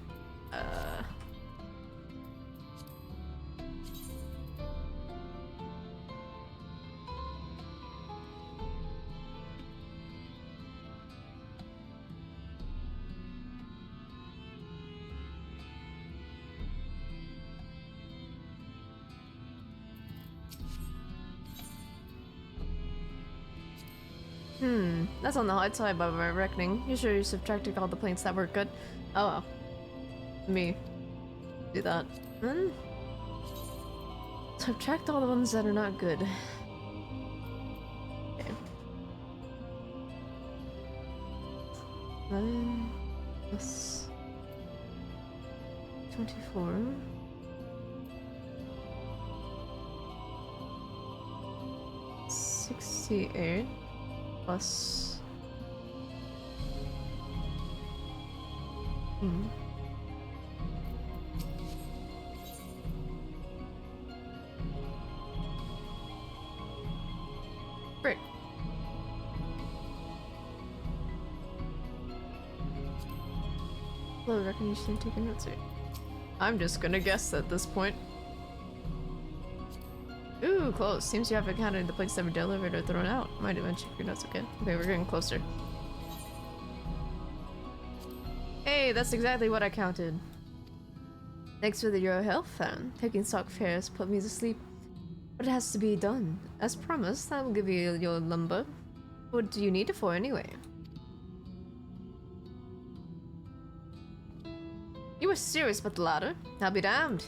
That's on the high side by my reckoning. You sure you subtracted all the planes that were good? Oh well. Let me do that. Subtract all the ones that are not good. Okay. 11 plus 24. $68 plus Frick. Well, I reckon you should take a note. I'm just gonna guess at this point. Ooh, close. Seems you haven't counted the plates that were delivered or thrown out. Might have checked your notes again. Okay, we're getting closer. Hey, that's exactly what I counted. Thanks for your help, fan. Taking stock fares put me to sleep. But it has to be done. As promised, I will give you your lumber. What do you need it for anyway? You were serious about the ladder? I'll be damned.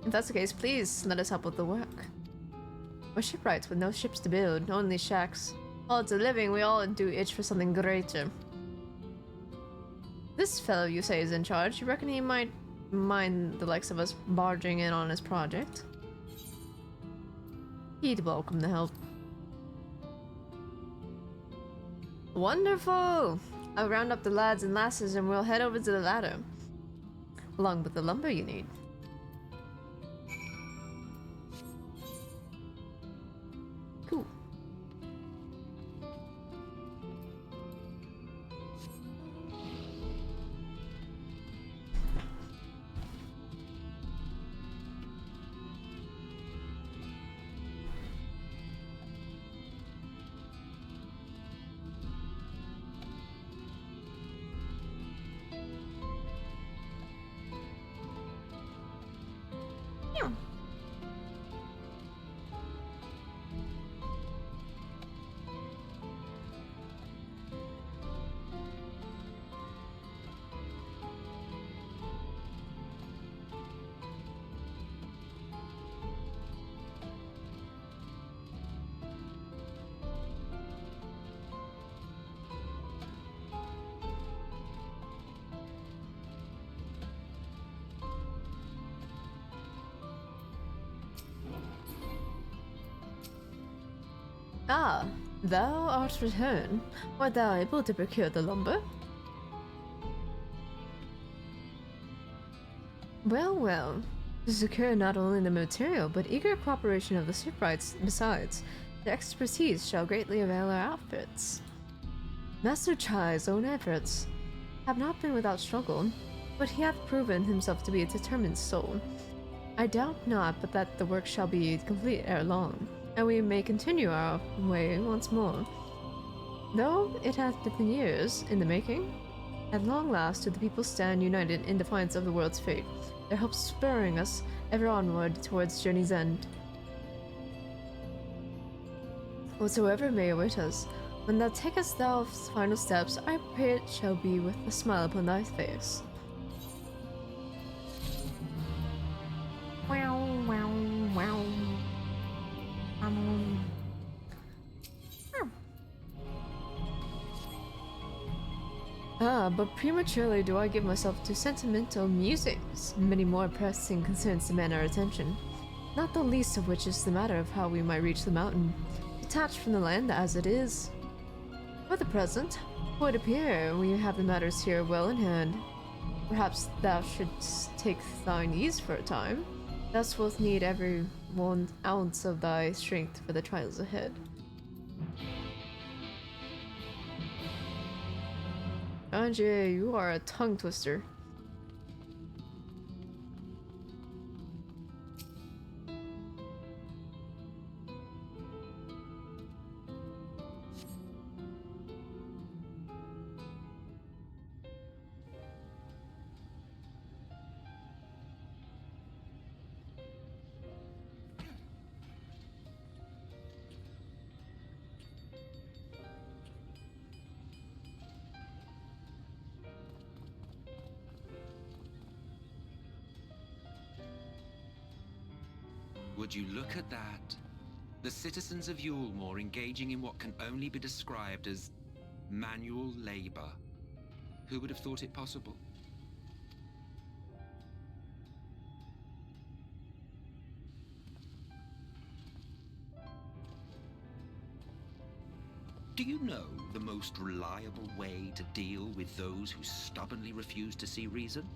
If that's the case, please let us help with the work. We're shipwrights with no ships to build, only shacks. While it's a living, we all do itch for something greater. This fellow you say is in charge. You reckon he might mind the likes of us barging in on his project? He'd welcome the help. Wonderful! I'll round up the lads and lasses and we'll head over to the ladder. Along with the lumber you need. Cool. Ah, thou art returned. Wert thou able to procure the lumber? Well, well. To secure not only the material, but eager cooperation of the shipwrights besides, their expertise shall greatly avail our outfits. Master Chai's own efforts have not been without struggle, but he hath proven himself to be a determined soul. I doubt not but that the work shall be complete ere long, and we may continue our way once more. Though it hath been years in the making, at long last do the people stand united in defiance of the world's fate, their hopes spurring us ever onward towards journey's end. Whatsoever may await us, when thou takest thou final steps, I pray it shall be with a smile upon thy face. Wow, wow, wow. Ah, but prematurely do I give myself to sentimental musings. Many more pressing concerns demand our attention, not the least of which is the matter of how we might reach the mountain, detached from the land as it is. For the present, it would appear we have the matters here well in hand. Perhaps thou shouldst take thine ease for a time. Thou wilt need every 1 ounce of thy strength for the trials ahead. Anjay, you are a tongue twister. Would you look at that? The citizens of Yulmore engaging in what can only be described as manual labor. Who would have thought it possible? Do you know the most reliable way to deal with those who stubbornly refuse to see reason?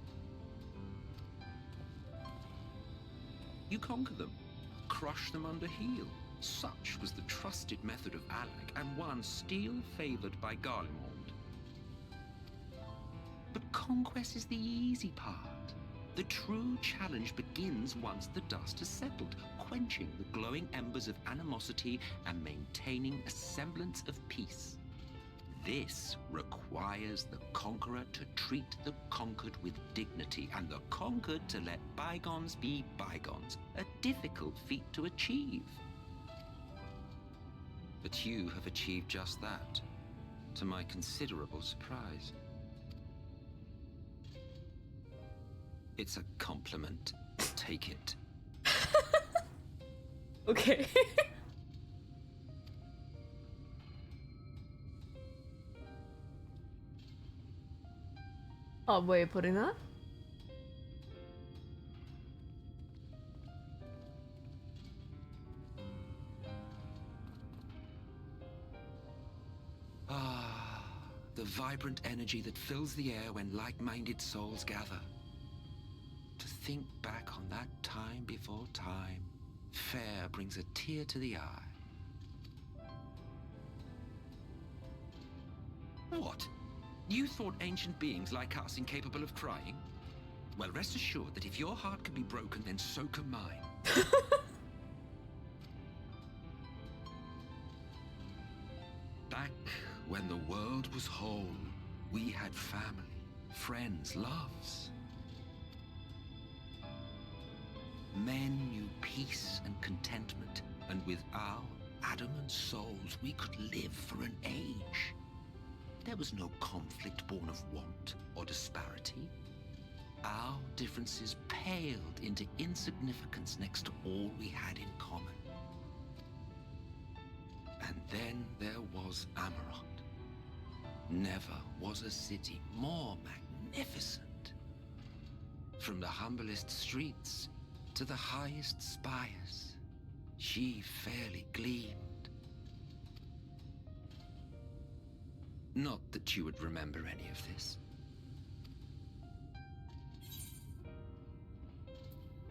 You conquer them, crush them under heel. Such was the trusted method of Alec, and one still favored by Garlemald. But conquest is the easy part. The true challenge begins once the dust has settled, quenching the glowing embers of animosity and maintaining a semblance of peace. This requires the conqueror to treat the conquered with dignity, and the conquered to let bygones be bygones, a difficult feat to achieve. But you have achieved just that, to my considerable surprise. It's a compliment. Take it. Okay. Odd way of putting that. Ah, the vibrant energy that fills the air when like-minded souls gather. To think back on that time before time, fair brings a tear to the eye. What? You thought ancient beings like us incapable of crying? Well, rest assured that if your heart can be broken, then so can mine. Back when the world was whole, we had family, friends, loves. Men knew peace and contentment, and with our adamant souls, we could live for an age. There was no conflict born of want or disparity. Our differences paled into insignificance next to all we had in common. And then there was Amarant. Never was a city more magnificent. From the humblest streets to the highest spires, she fairly gleamed. Not that you would remember any of this.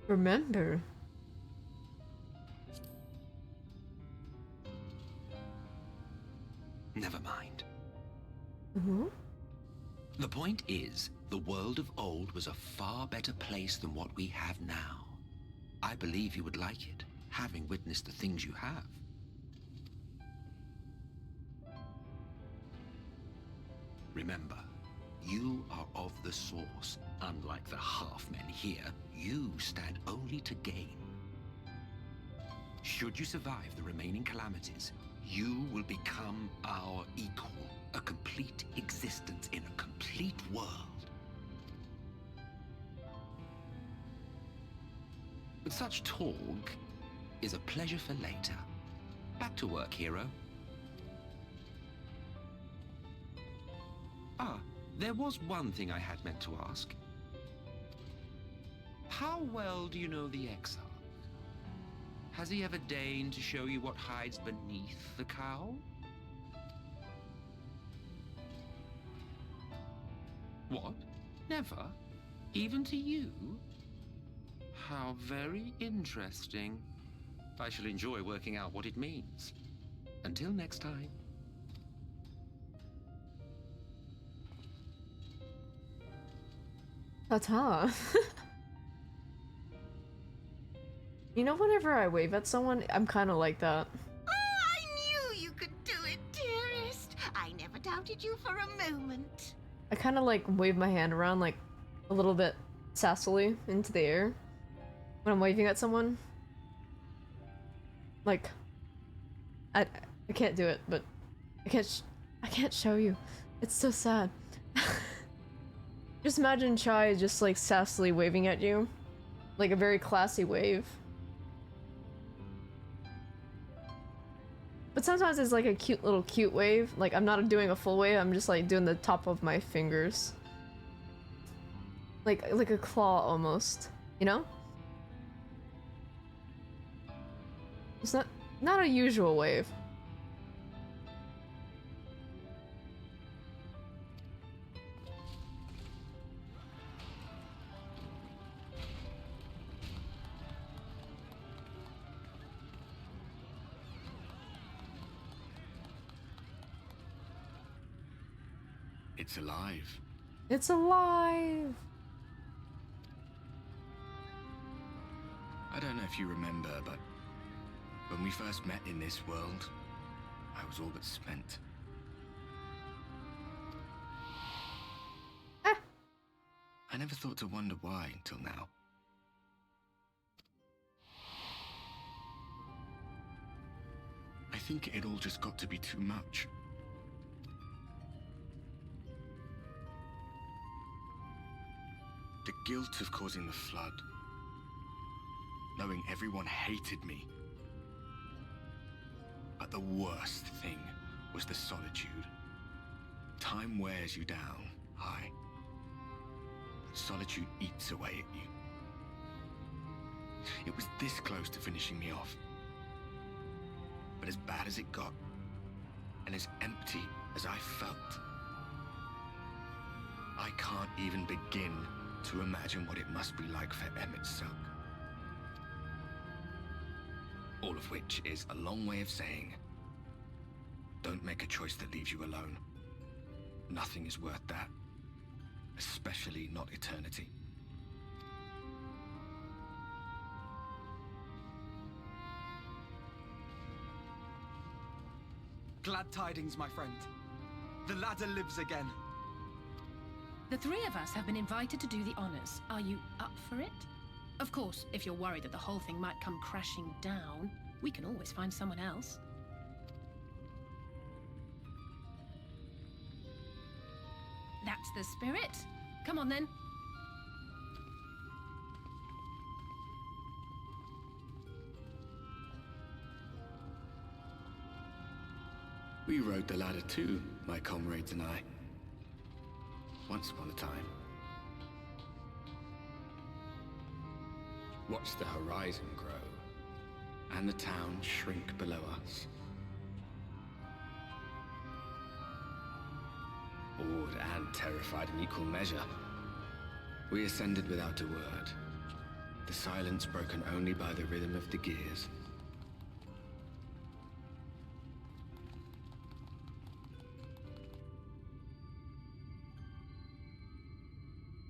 Remember? Never mind. Mm-hmm. The point is, the world of old was a far better place than what we have now. I believe you would like it, having witnessed the things you have. Remember, you are of the Source. Unlike the half-men here, you stand only to gain. Should you survive the remaining calamities, you will become our equal. A complete existence in a complete world. But such talk is a pleasure for later. Back to work, hero. Ah, there was one thing I had meant to ask. How well do you know the Exarch? Has he ever deigned to show you what hides beneath the cowl? What? Never? Even to you? How very interesting. I shall enjoy working out what it means. Until next time. Ta-ta. You know, whenever I wave at someone, I'm kind of like that. Oh, I knew you could do it, dearest. I never doubted you for a moment. I kind of like wave my hand around like a little bit sassily into the air when I'm waving at someone. Like, I can't do it, but I can't show you. It's so sad. Just imagine Chai just like sassily waving at you, like a very classy wave. But sometimes it's like a cute wave. Like, I'm not doing a full wave, I'm just like doing the top of my fingers. Like a claw almost, you know? It's not a usual wave. It's alive. It's alive! I don't know if you remember, but when we first met in this world, I was all but spent. Ah. I never thought to wonder why until now. I think it all just got to be too much. The guilt of causing the flood. Knowing everyone hated me. But the worst thing was the solitude. Time wears you down, aye. Solitude eats away at you. It was this close to finishing me off. But as bad as it got, and as empty as I felt, I can't even begin to imagine what it must be like for Emmett Silk. All of which is a long way of saying, don't make a choice that leaves you alone. Nothing is worth that. Especially not eternity. Glad tidings, my friend. The ladder lives again. The three of us have been invited to do the honors. Are you up for it? Of course, if you're worried that the whole thing might come crashing down, we can always find someone else. That's the spirit. Come on then. We rode the ladder too, my comrades and I. Once upon a time. Watched the horizon grow, and the town shrink below us. awed and terrified in equal measure. We ascended without a word, the silence broken only by the rhythm of the gears.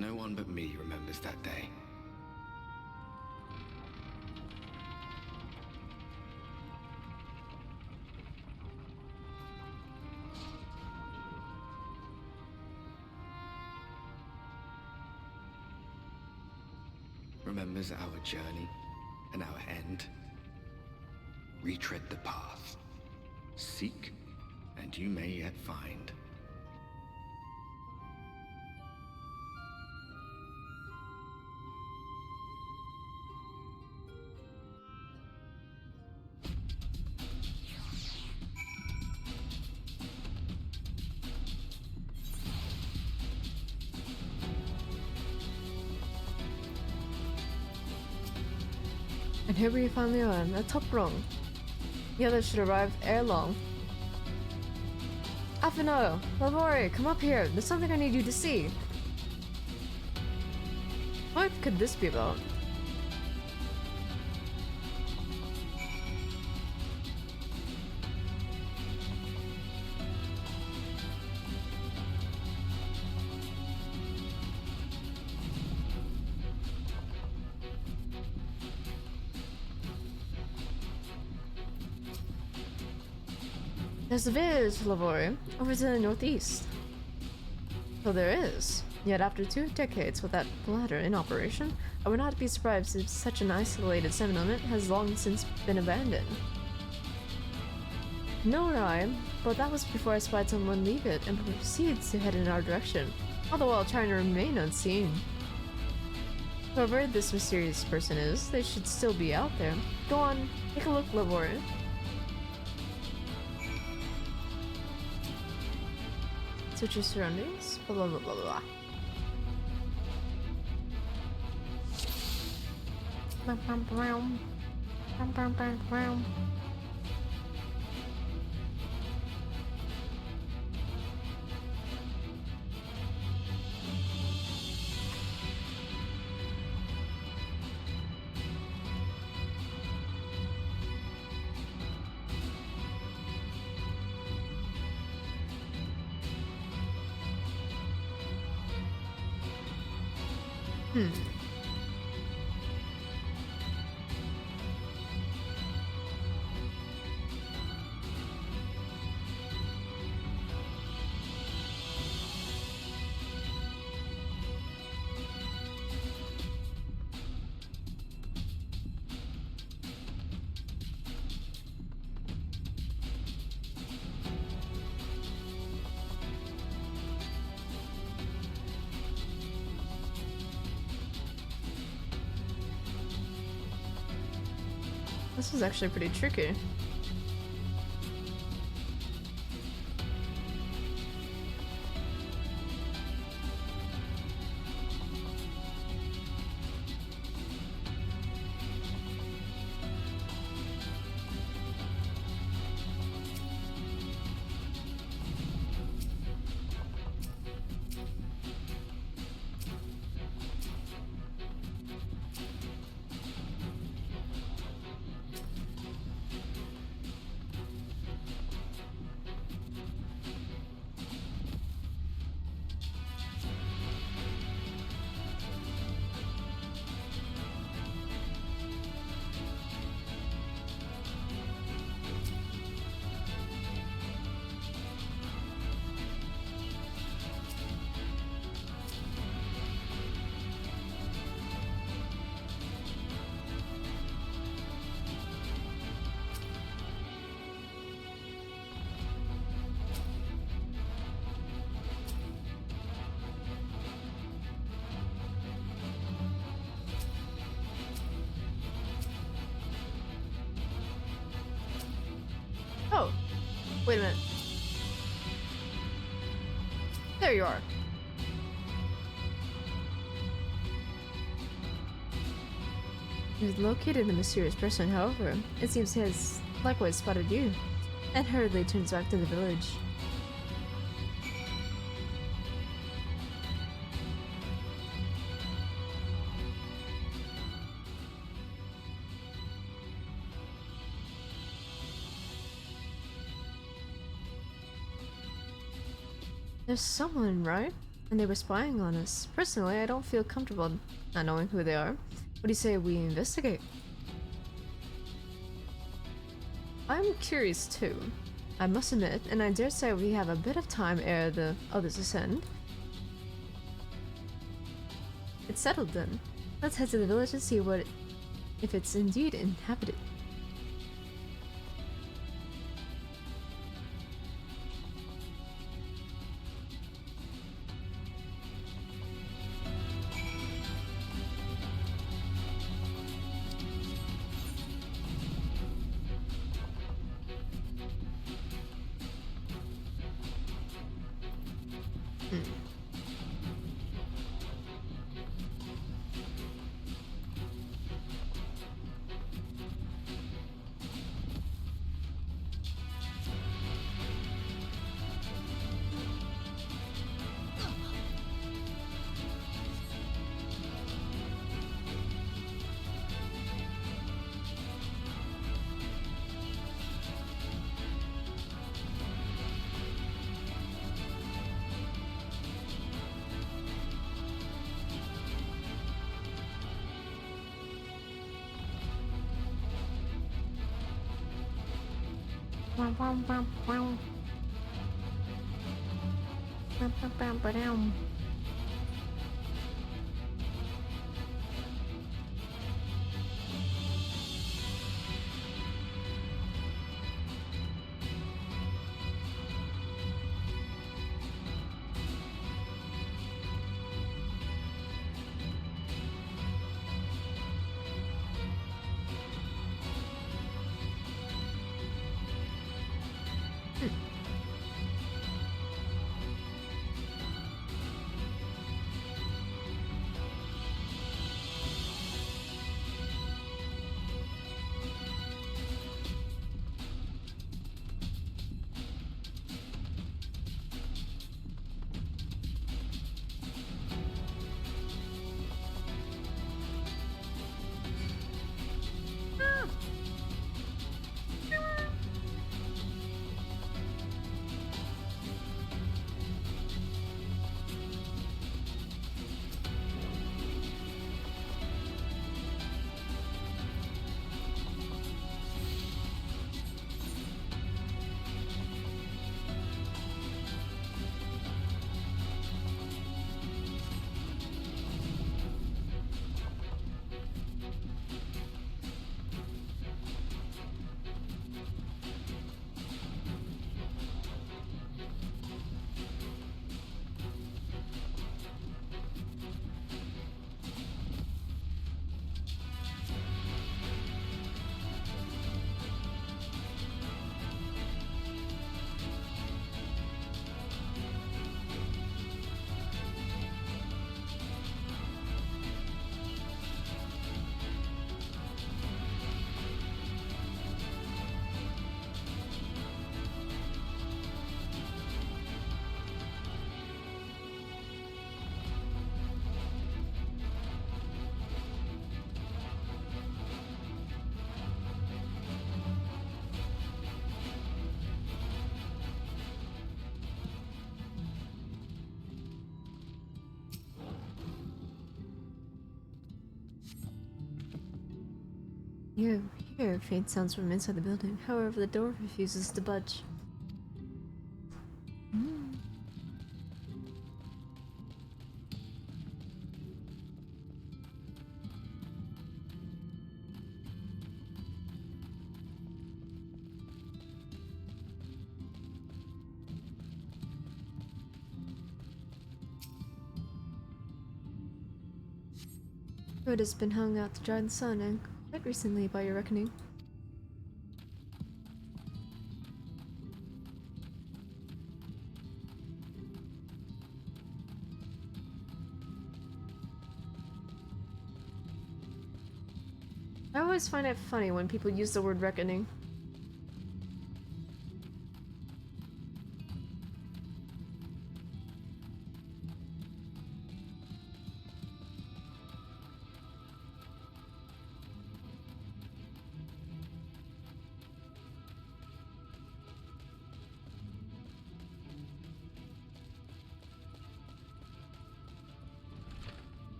No one but me remembers that day. Remembers our journey and our end. Retread the path. Seek, and you may yet find. And here we finally are, at top rung. The others should arrive ere long. Afino, Lavore, come up here. There's something I need you to see. What could this be about? There's a village, Lavore, over to the northeast. So there is. Yet after 2 decades with that bladder in operation, I would not be surprised if such an isolated settlement has long since been abandoned. Nor I, but that was before I spied someone leave it and proceed to head in our direction, all the while trying to remain unseen. Whoever this mysterious person is, they should still be out there. Go on, take a look, Lavore. Search your surroundings, blah blah blah blah blah. This is actually pretty tricky. Oh, wait a minute. There you are. You've located the mysterious person, however, it seems he has likewise spotted you, and hurriedly turns back to the village. There's someone, right? And they were spying on us. Personally, I don't feel comfortable not knowing who they are. What do you say we investigate? I'm curious too, I must admit, and I dare say we have a bit of time ere the others ascend. It's settled then. Let's head to the village and see if it's indeed inhabited. Wow, wow, wow, wow. Bam, bam, bam, ba-dam. You hear faint sounds from inside the building. However, the door refuses to budge. Wood has been hung out to dry in the sun, and quite recently by your reckoning. I always find it funny when people use the word reckoning.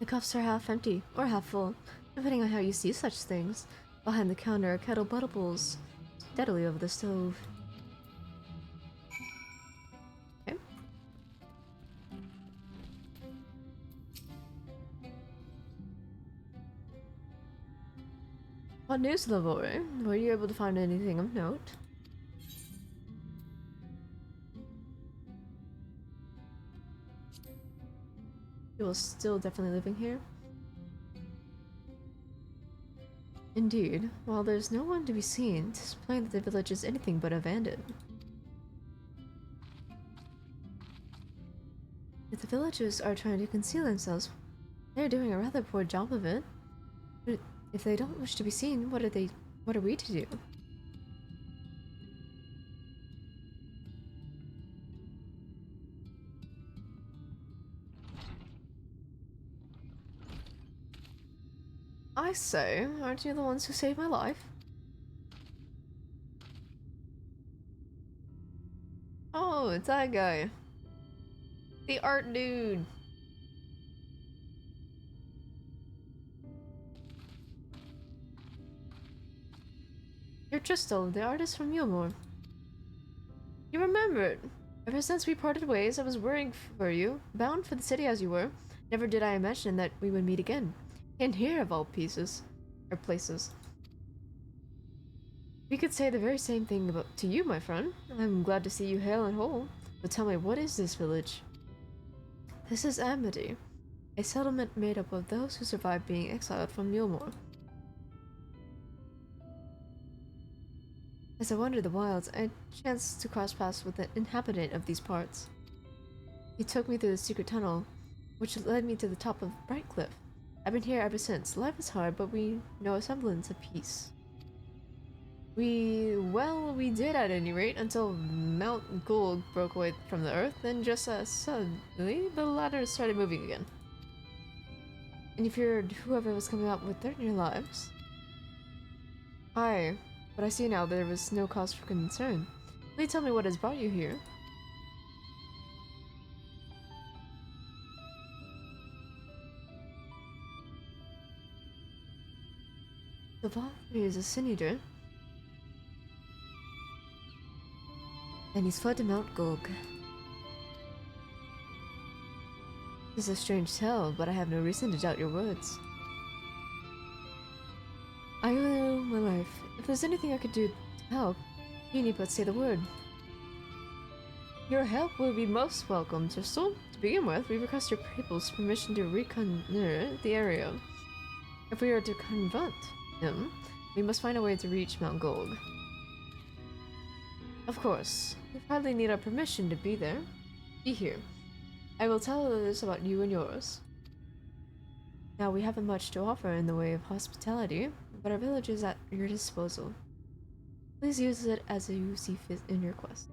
cups are half empty or half full, depending on how you see such things. Behind the counter, a kettle bubbles steadily over the stove. Okay. What news, Lavore? Were you able to find anything of note? People still definitely living here? Indeed. While there's no one to be seen, it's plain that the village is anything but abandoned. If the villagers are trying to conceal themselves, they're doing a rather poor job of it. But if they don't wish to be seen, what are we to do? I say, aren't you the ones who saved my life? Oh, it's that guy. The art dude. You're Tristel, the artist from Mulmore. You remembered. Ever since we parted ways, I was worrying for you, bound for the city as you were. Never did I imagine that we would meet again. And here of all places. We could say the very same thing to you, my friend. I'm glad to see you hale and whole. But tell me, what is this village? This is Amity, a settlement made up of those who survived being exiled from Mulmore. As I wandered the wilds, I chanced to cross paths with an inhabitant of these parts. He took me through the secret tunnel, which led me to the top of Bright Cliff. I've been here ever since. Life is hard, but we know a semblance of peace. We did at any rate, until Mount Gould broke away from the earth, then just suddenly, the ladder started moving again. And you feared whoever was coming out would threaten your lives? Aye, but I see now there was no cause for concern. Please tell me what has brought you here. The father is a senator, and he's fled to Mount Gulg. This is a strange tale, but I have no reason to doubt your words. I owe my life. If there's anything I could do to help, you need but say the word. Your help will be most welcome, Tristel. To begin with, we request your people's permission to reconnoiter the area. If we are to confront him, we must find a way to reach Mount Gold. Of course, you hardly need our permission to be there. Be here. I will tell others about you and yours. Now, we haven't much to offer in the way of hospitality, but our village is at your disposal. Please use it as you see fit in your quest.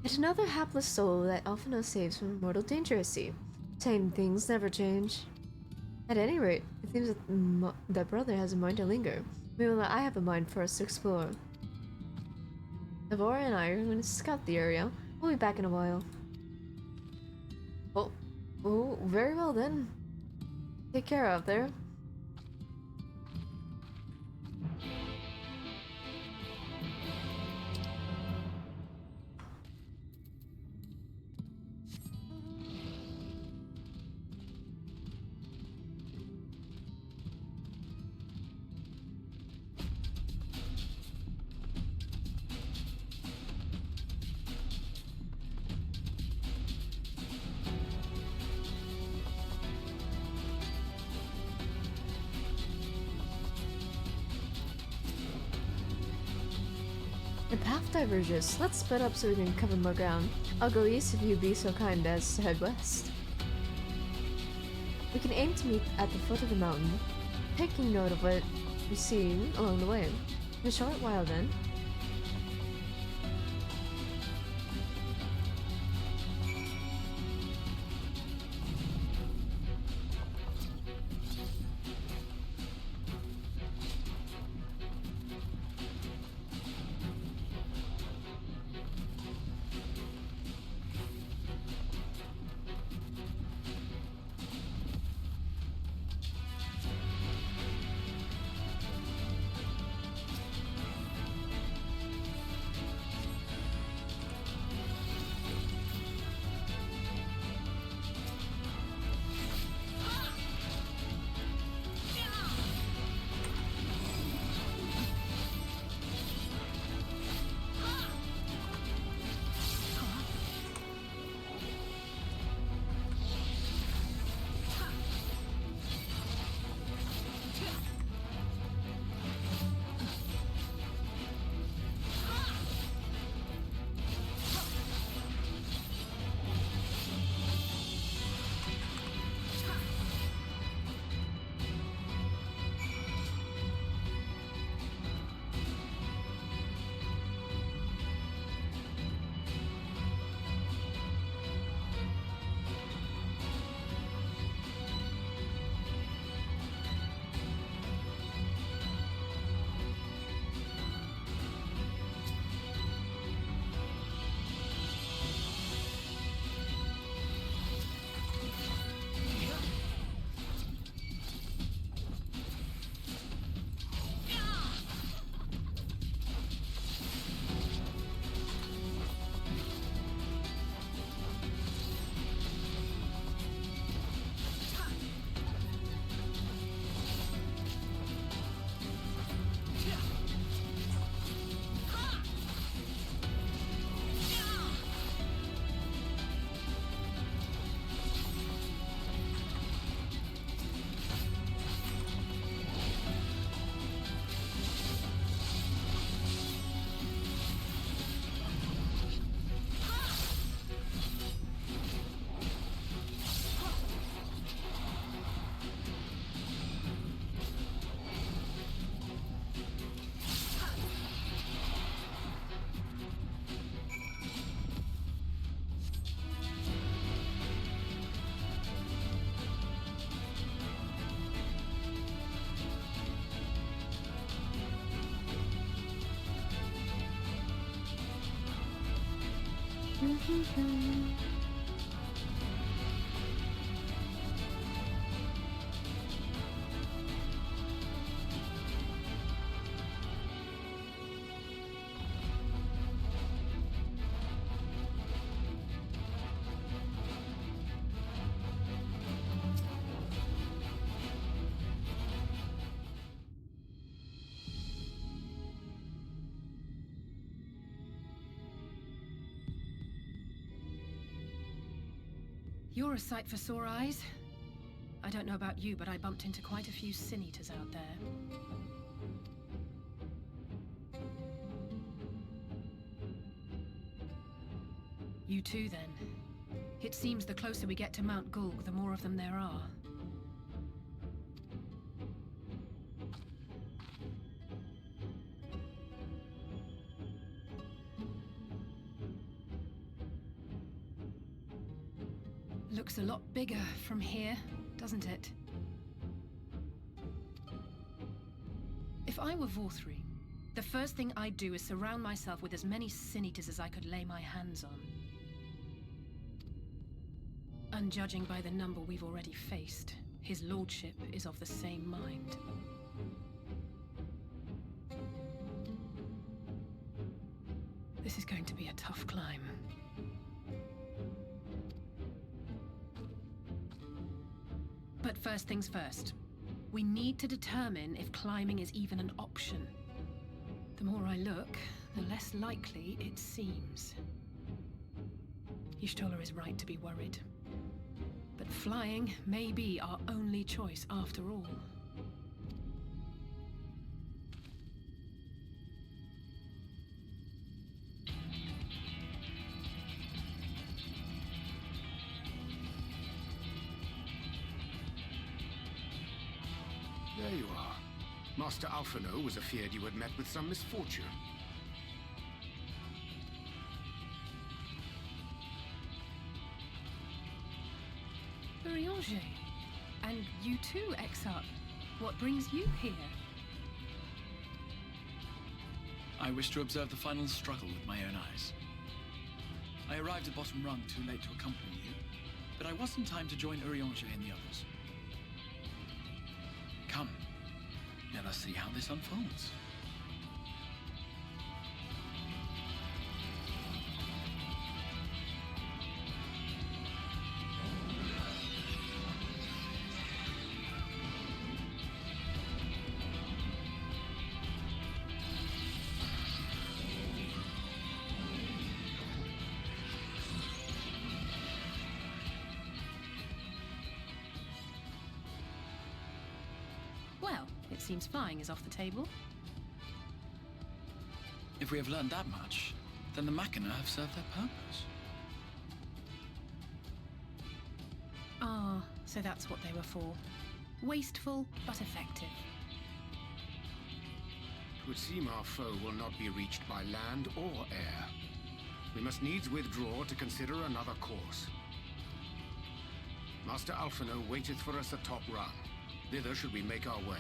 Yet another hapless soul that often saves from mortal danger, I see. Same things never change. At any rate, it seems that that brother has a mind to linger. Meanwhile, I have a mind for us to explore. Navora and I are going to scout the area. We'll be back in a while. Oh, very well then. Take care out there. The path diverges. Let's split up so we can cover more ground. I'll go east if you'd be so kind as to head west. We can aim to meet at the foot of the mountain, taking note of what we see along the way. In a short while then, You're a sight for sore eyes. I don't know about you, but I bumped into quite a few sin eaters out there. You too, then. It seems the closer we get to Mount Gulg, the more of them there are. Looks a lot bigger from here, doesn't it? If I were Vorthri, the first thing I'd do is surround myself with as many sin eaters as I could lay my hands on. And judging by the number we've already faced, his lordship is of the same mind. This is going to be a tough climb. But first things first. We need to determine if climbing is even an option. The more I look, the less likely it seems. Y'shtola is right to be worried. But flying may be our only choice after all. There you are. Master Alphino was afeard you had met with some misfortune. Urianger. And you too, Exarch. What brings you here? I wish to observe the final struggle with my own eyes. I arrived at Bottom Rung too late to accompany you, but I was in time to join Urianger and the others. Come, let us see how this unfolds. Well, it seems flying is off the table. If we have learned that much, then the Machina have served their purpose. Ah, so that's what they were for. Wasteful, but effective. It would seem our foe will not be reached by land or air. We must needs withdraw to consider another course. Master Alphino waiteth for us atop Rung. Thither should we make our way.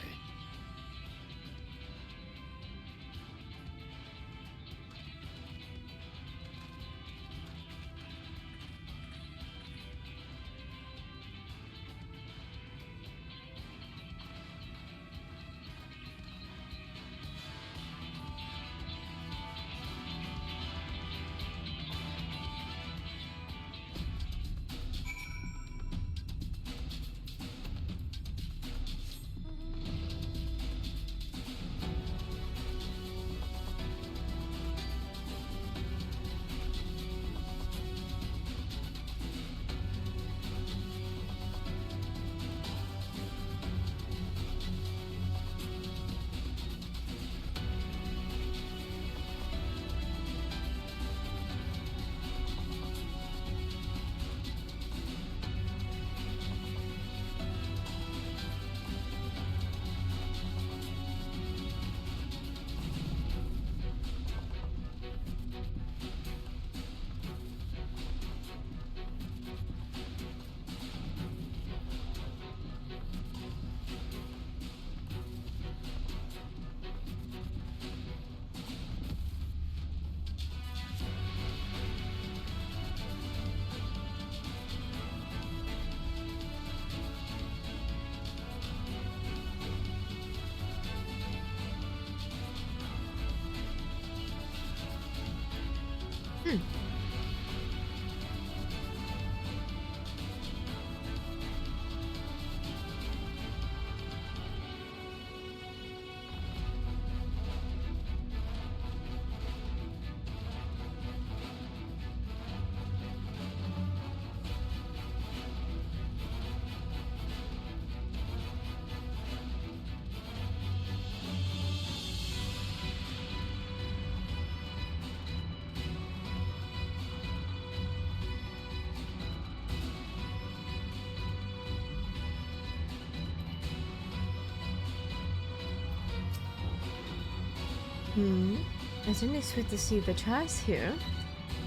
It's really sweet to see the tribes here,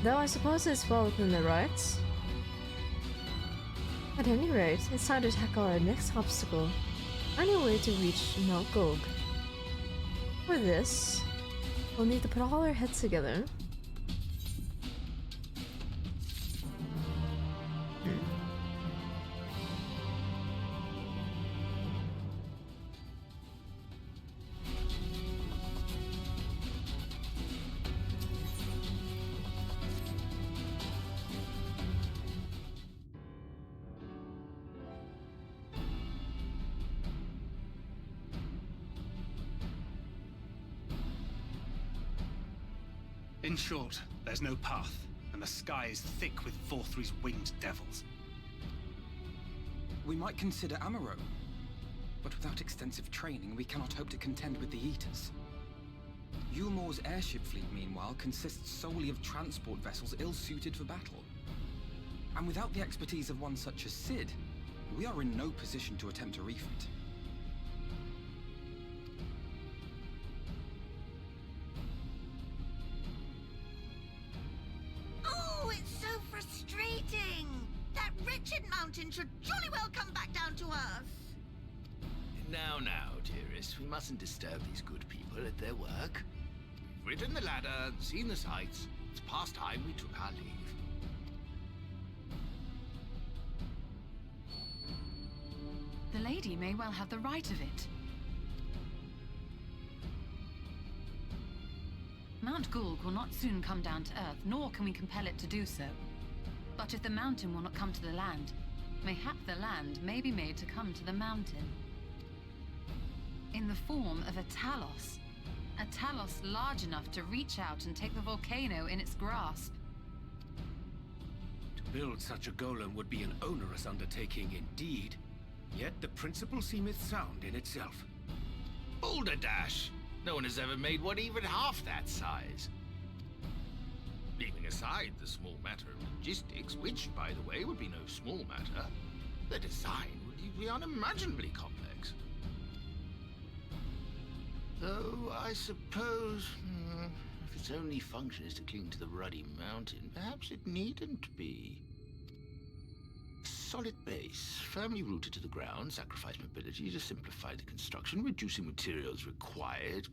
though I suppose it's well within their rights. At any rate, it's time to tackle our next obstacle, find a way to reach Mount Gulg. For this, we'll need to put all our heads together. In short, there's no path, and the sky is thick with Vorthri's winged devils. We might consider Amaro, but without extensive training, we cannot hope to contend with the Eaters. Yulmor's airship fleet, meanwhile, consists solely of transport vessels ill-suited for battle. And without the expertise of one such as Cid, we are in no position to attempt a refit. Oh, it's so frustrating! That wretched mountain should jolly well come back down to earth! Now, dearest, we mustn't disturb these good people at their work. We've ridden the ladder and seen the sights. It's past time we took our leave. The lady may well have the right of it. Mount Gulg will not soon come down to Earth, nor can we compel it to do so. But if the mountain will not come to the land, mayhap the land may be made to come to the mountain. In the form of a Talos. A Talos large enough to reach out and take the volcano in its grasp. To build such a golem would be an onerous undertaking indeed. Yet the principle seemeth sound in itself. Boulder Dash! No one has ever made one even half that size. Leaving aside the small matter of logistics, which, by the way, would be no small matter, the design would be unimaginably complex. Though, I suppose, if its only function is to cling to the ruddy mountain, perhaps it needn't be. A solid base, firmly rooted to the ground, sacrifice mobility to simplify the construction, reducing materials required.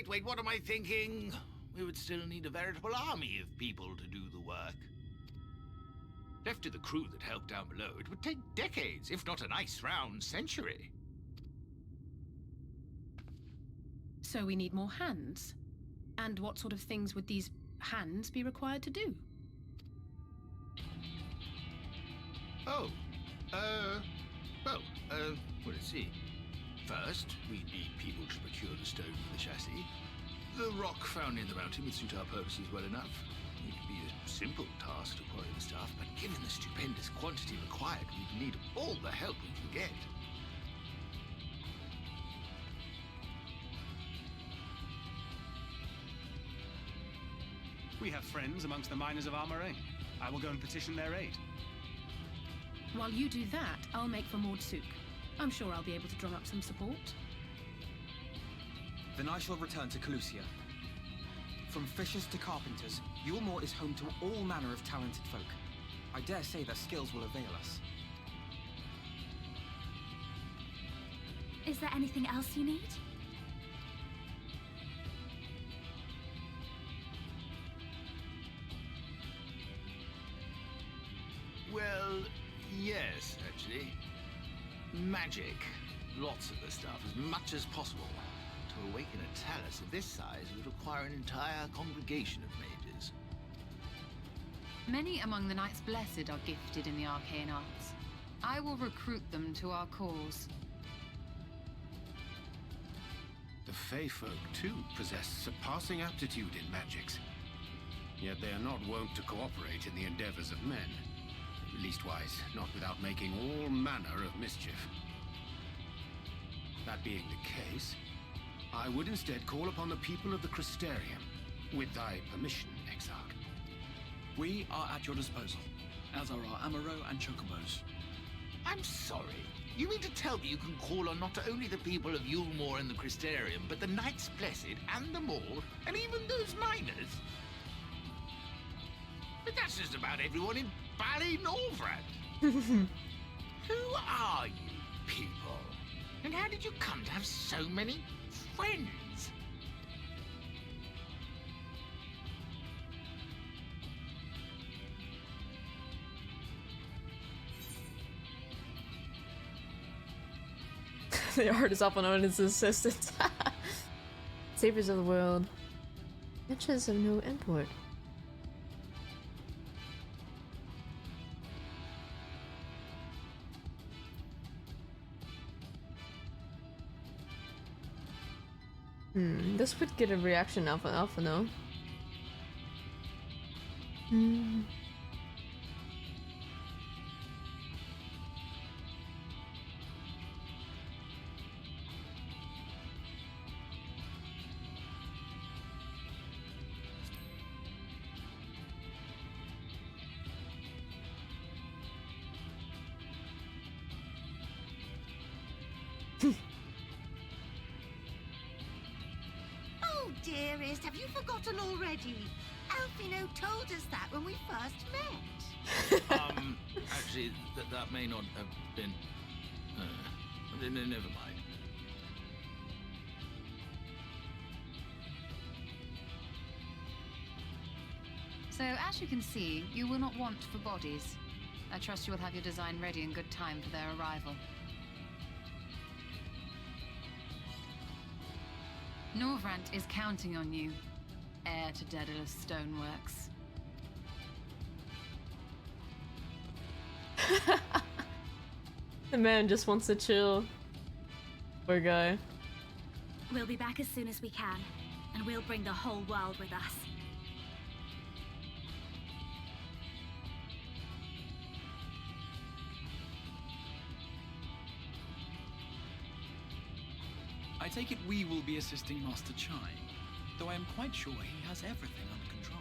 Wait, what am I thinking? We would still need a veritable army of people to do the work. Left to the crew that helped down below, it would take decades, if not a nice round century. So we need more hands. And what sort of things would these hands be required to do? Well, let's see. First, we'd need people to procure the stone for the chassis. The rock found in the mountain would suit our purposes well enough. It would be a simple task to quarry the stuff, but given the stupendous quantity required, we'd need all the help we can get. We have friends amongst the miners of Armoraine. I will go and petition their aid. While you do that, I'll make for Mordsuk. I'm sure I'll be able to drum up some support. Then I shall return to Calusia. From fishers to carpenters, Yulmor is home to all manner of talented folk. I dare say their skills will avail us. Is there anything else you need? Well, yes, actually. Magic. Lots of the stuff, as much as possible. to awaken a talus of this size would require an entire congregation of mages. Many among the Knights Blessed are gifted in the arcane arts. I will recruit them to our cause. The Fey folk, too, possess surpassing aptitude in magics. Yet they are not wont to cooperate in the endeavors of men. Leastwise, not without making all manner of mischief. That being the case, I would instead call upon the people of the Crystarium, with thy permission, Exarch. We are at your disposal, as are our Amaro and Chocobos. I'm sorry. You mean to tell me you can call on not only the people of Yulmore and the Crystarium, but the Knights Blessed and the Mall, and even those miners? But that's just about everyone in Ballynorvrand. Who are you people? And how did you come to have so many friends? The artist often known as assistants. Saviors of the world. Riches of no import. This would get a reaction alpha no. Dearest, have you forgotten already? Alfino told us that when we first met. Actually, that may not have been... never mind. So, as you can see, you will not want for bodies. I trust you will have your design ready in good time for their arrival. Norvrant is counting on you, heir to Daedalus Stoneworks. The man just wants to chill. Poor guy. We'll be back as soon as we can, and we'll bring the whole world with us. I take it we will be assisting Master Chai, though I am quite sure he has everything under control.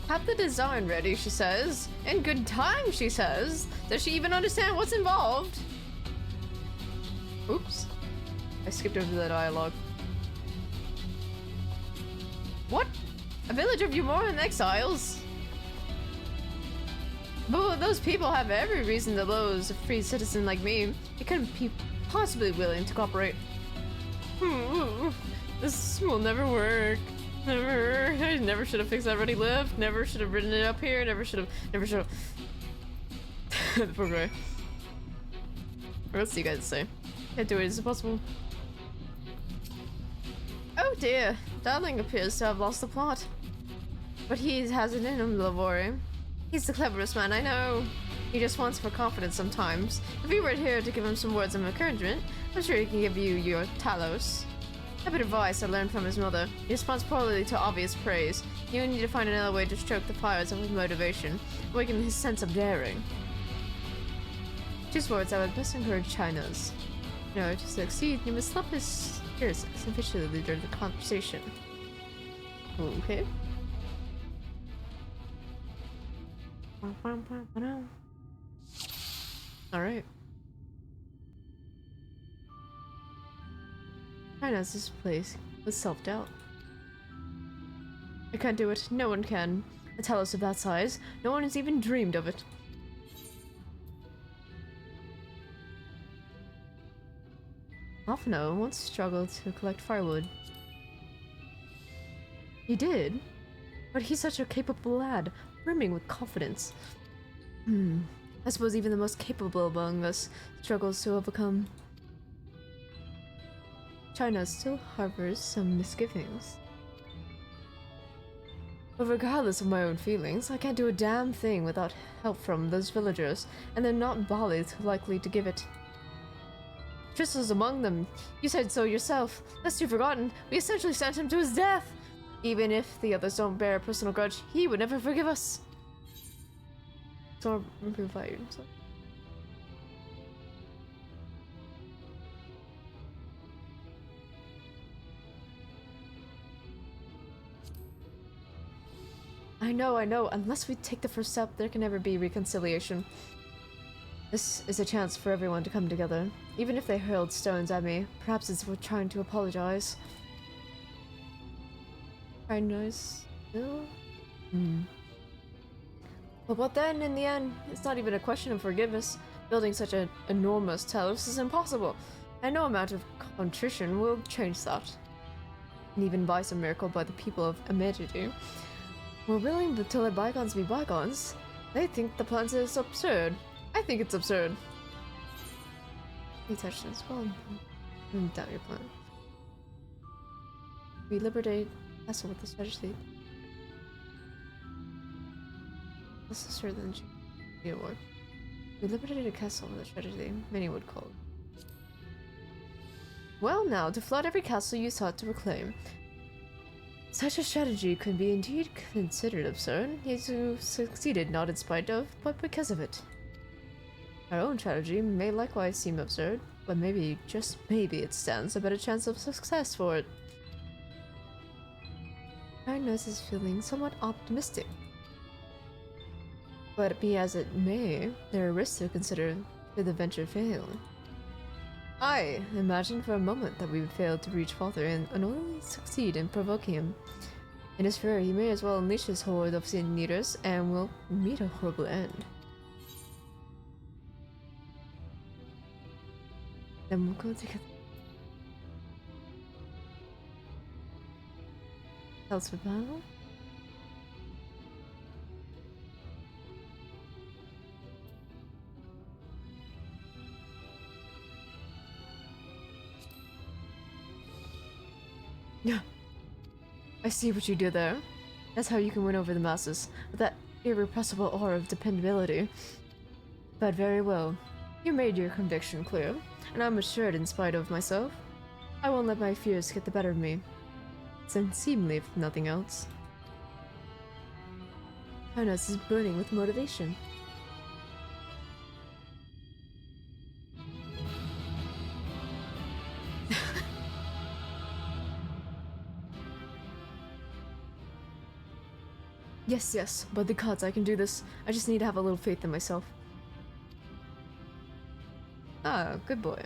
Have the design ready, she says. In good time, she says. Does she even understand what's involved? Oops. I skipped over the dialogue. What? A village of Umoran exiles? But those people have every reason to lose a free citizen like me. They couldn't be possibly willing to cooperate. This will never work. Never. I never should have fixed that ready lift. Never should have written it up here. Never should have. The poor guy. What else do you guys say? Can't do it. Is it possible? Oh dear. Darling appears to have lost the plot. But he has it in him, Lavore. He's the cleverest man I know. He just wants for confidence sometimes. If you were here to give him some words of encouragement, I'm sure he can give you your Talos. A bit of advice I learned from his mother. He responds poorly to obvious praise. You need to find another way to stoke the fires of his motivation, awaken his sense of daring. Choose words I would best encourage China's. No, to succeed, you must slap his spirits sufficiently during the conversation. Okay. Alright. China's this place with self-doubt. I can't do it. No one can. A Talos of that size. No one has even dreamed of it. half an hour once struggled to collect firewood. He did? But he's such a capable lad, brimming with confidence. I suppose even the most capable among us struggles to overcome. China still harbors some misgivings. But regardless of my own feelings, I can't do a damn thing without help from those villagers, and they're not Bali likely to give it. Tristan's among them. You said so yourself. Lest you've forgotten, we essentially sent him to his death. Even if the others don't bear a personal grudge, he would never forgive us. So provide. I know. Unless we take the first step, there can never be reconciliation. This is a chance for everyone to come together. Even if they hurled stones at me, perhaps it's worth trying to apologize. Nice still? But what then, in the end? It's not even a question of forgiveness. Building such an enormous telos is impossible, and no amount of contrition will change that. And even by some miracle by the people of Amedity, we're willing to let bygones be bygones. They think the plan is absurd. I think it's absurd. He touched it as well. Doubt your plan. We liberate Castle with the strategy. This is certain war. We liberated a castle with a strategy many would call it. Well now, to flood every castle you sought to reclaim. Such a strategy could be indeed considered absurd, yet you succeeded not in spite of, but because of it. Our own strategy may likewise seem absurd, but maybe, just maybe, it stands a better chance of success for it. Kindness is feeling somewhat optimistic. But be as it may, there are risks to consider should the venture fail. I imagined for a moment that we would fail to reach Father and only succeed in provoking him. In his fury, he may as well unleash his horde of sin eaters and will meet a horrible end. Then we'll go together. Else for battle? Yeah. I see what you did there. That's how you can win over the masses, with that irrepressible aura of dependability. But very well. You made your conviction clear, and I'm assured in spite of myself. I won't let my fears get the better of me. It's unseemly if nothing else. Harness is burning with motivation. Yes, but the gods, I can do this. I just need to have a little faith in myself. Ah, good boy.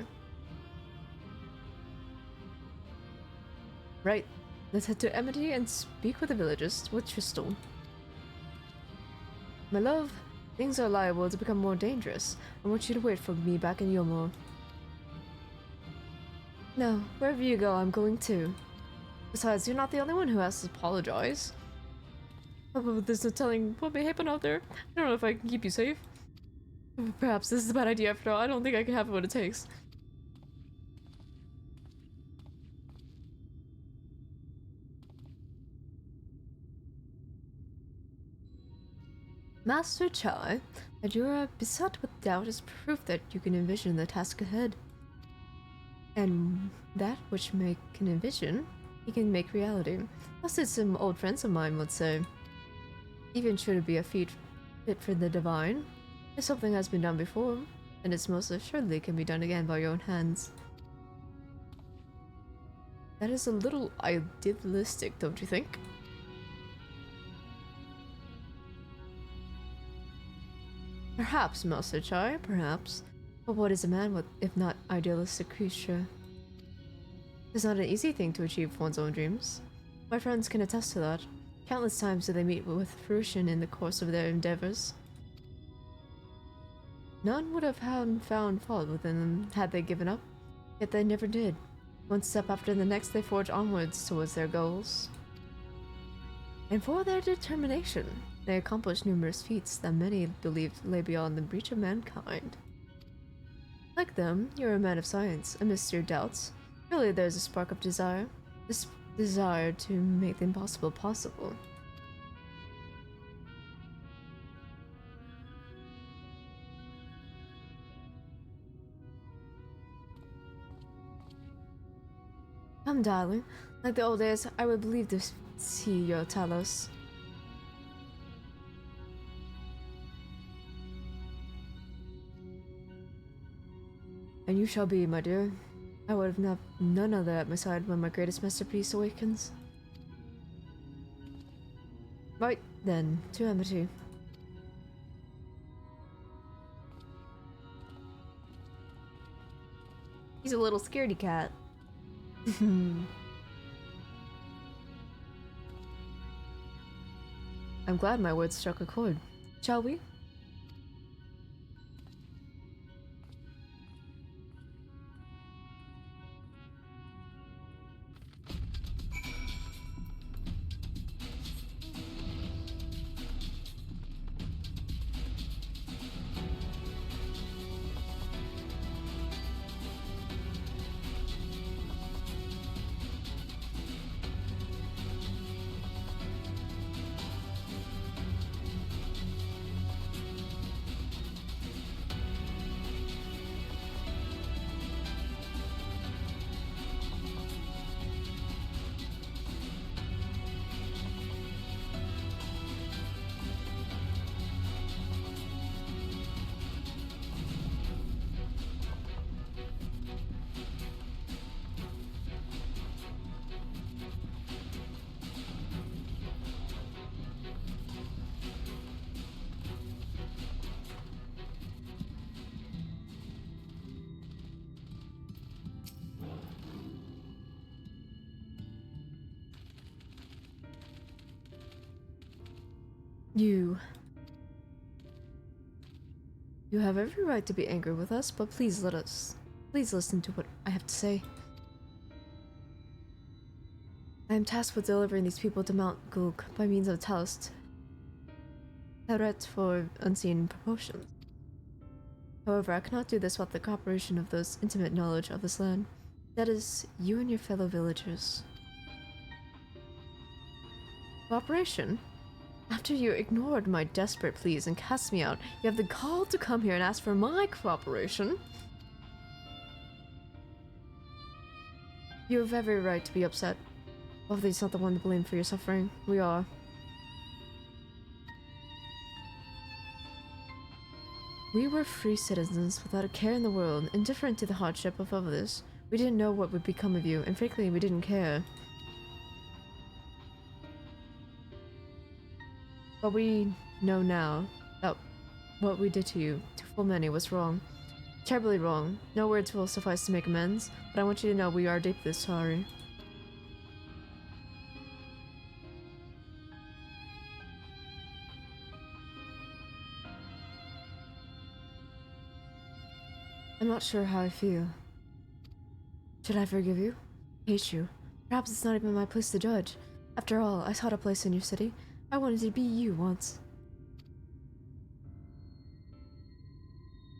Right, let's head to Amity and speak with the villagers with Tristal. My love, things are liable to become more dangerous. I want you to wait for me back in Yomo. No, wherever you go, I'm going too. Besides, you're not the only one who has to apologize. Oh, there's no telling what may happen out there. I don't know if I can keep you safe. Perhaps this is a bad idea after all. I don't think I can have what it takes. Master Chai, that you are beset with doubt is proof that you can envision the task ahead. And that which man can envision, he can make reality. Just as some old friends of mine would say. Even should it be a feat fit for the divine, if something has been done before, then it most assuredly can be done again by your own hands. That is a little idealistic, don't you think? Perhaps, Master Chai, perhaps. But what is a man if not idealistic creature? It's not an easy thing to achieve one's own dreams. My friends can attest to that. Countless times do they meet with fruition in the course of their endeavors. None would have found fault within them had they given up. Yet they never did. One step after the next, they forged onwards towards their goals. And for their determination, they accomplished numerous feats that many believed lay beyond the reach of mankind. Like them, you're a man of science. Amidst your doubts, surely there's a spark of desire. This desire to make the impossible possible. Come, darling. Like the old days, I would believe to see your Talos. And you shall be, my dear. I would have none other at my side when my greatest masterpiece awakens. Right then, to Amity. He's a little scaredy cat. I'm glad my words struck a chord. Shall we? You have every right to be angry with us, but please listen to what I have to say. I am tasked with delivering these people to Mount Gulg by means of Taust, Heret for unseen proportions. However, I cannot do this without the cooperation of those intimate knowledge of this land. That is, you and your fellow villagers. Cooperation? After you ignored my desperate pleas and cast me out, you have the gall to come here and ask for my cooperation? You have every right to be upset. Obviously, not the one to blame for your suffering. We are. We were free citizens without a care in the world, indifferent to the hardship of others. We didn't know what would become of you, and frankly, we didn't care. But we know now that what we did to you, to full many, was wrong. Terribly wrong. No words will suffice to make amends, but I want you to know we are deeply sorry. I'm not sure how I feel. Should I forgive you? Hate you? Perhaps it's not even my place to judge. After all, I sought a place in your city. I wanted to be you once.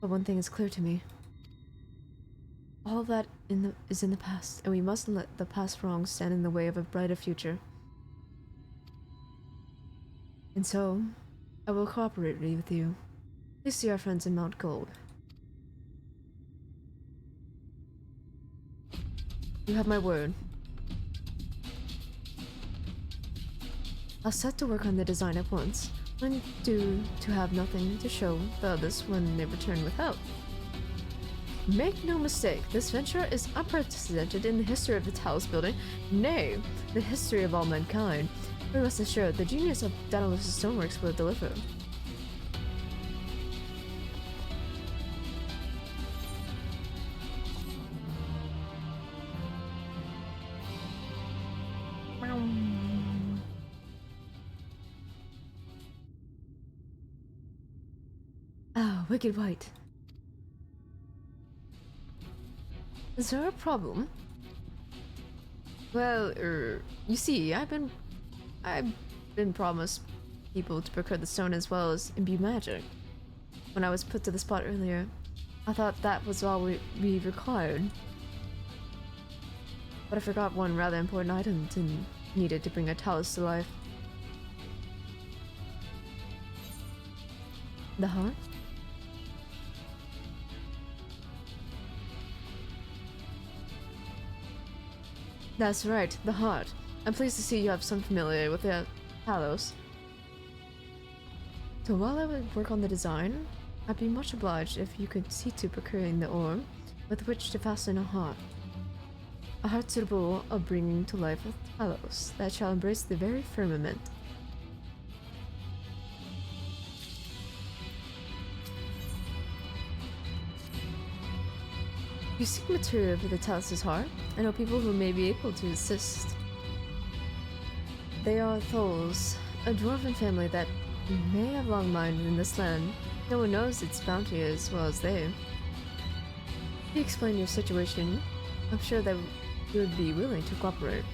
But one thing is clear to me. All that is in the past, and we mustn't let the past wrongs stand in the way of a brighter future. And so, I will cooperate with you. Please see our friends in Mount Gold. You have my word. I'll set to work on the design at once, and due to have nothing to show the others when they return with help. Make no mistake, this venture is unprecedented in the history of the Talos building, nay, the history of all mankind. We rest assured the genius of Daedalus' stoneworks will deliver. Wicked White. Is there a problem? Well, you see, I've been promised people to procure the stone as well as imbue magic. When I was put to the spot earlier, I thought that was all we required. But I forgot one rather important item needed to bring a talus to life. The heart? That's right, the heart. I'm pleased to see you have some familiarity with the talus. So while I would work on the design, I'd be much obliged if you could see to procuring the ore with which to fasten a heart. A heart suitable of bringing to life a talus that shall embrace the very firmament. You seek material for the talus's heart? I know people who may be able to assist. They are Tholes, a dwarven family that may have long mined in this land. No one knows its bounty as well as they. If you explain your situation, I'm sure that you would be willing to cooperate.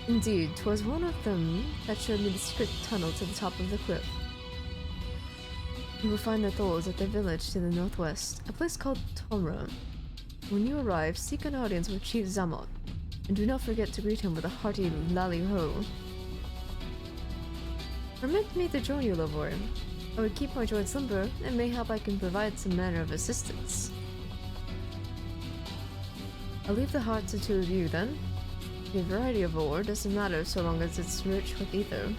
Indeed, 'twas one of them that showed me the secret tunnel to the top of the cliff. You will find the Tholes at their village to the northwest, a place called Tomra. When you arrive, seek an audience with Chief Zamot, and do not forget to greet him with a hearty lally-ho. Permit me to join you, Lovor. I would keep my joint slumber, and mayhap I can provide some manner of assistance. I'll leave the heart to two of you, then. The variety of ore doesn't matter so long as it's rich with ether.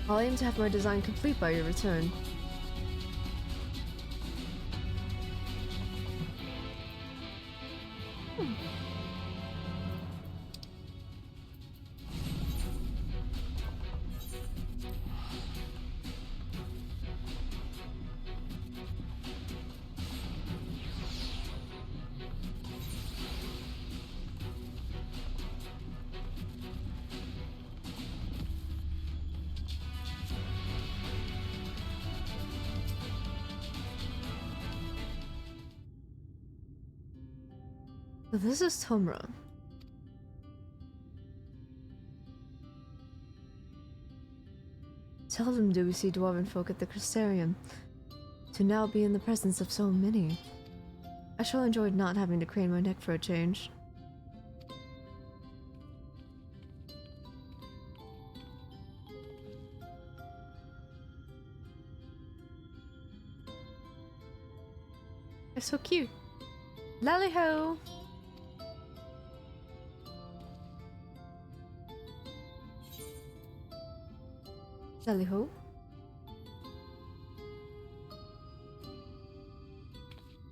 I'll aim to have my design complete by your return. So this is Tomra. Seldom do we see dwarven folk at the Crystarium. To now be in the presence of so many. I shall enjoy not having to crane my neck for a change. They're so cute. Lally-ho! Lally-ho?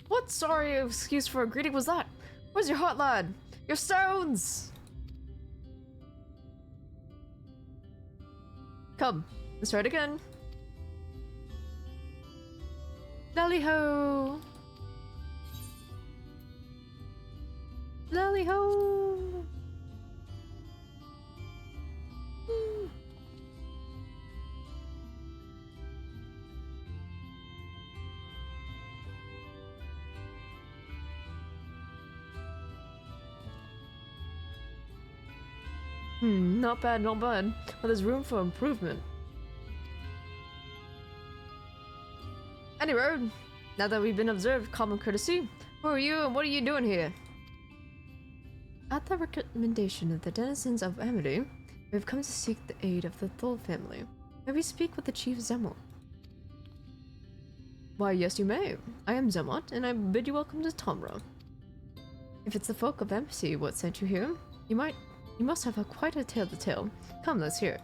What sorry excuse for a greeting was that? Where's your heart, lad? Your stones! Come, let's try it again. Lally-ho! Lally-ho! Not bad, not bad. But there's room for improvement. Anyway, now that we've been observed, common courtesy, who are you and what are you doing here? At the recommendation of the denizens of Amity, we have come to seek the aid of the Thol family. May we speak with the Chief Zemot? Why, yes you may. I am Zemot, and I bid you welcome to Tomra. If it's the folk of Amity what sent you here, you must have quite a tale to tell. Come, let's hear it.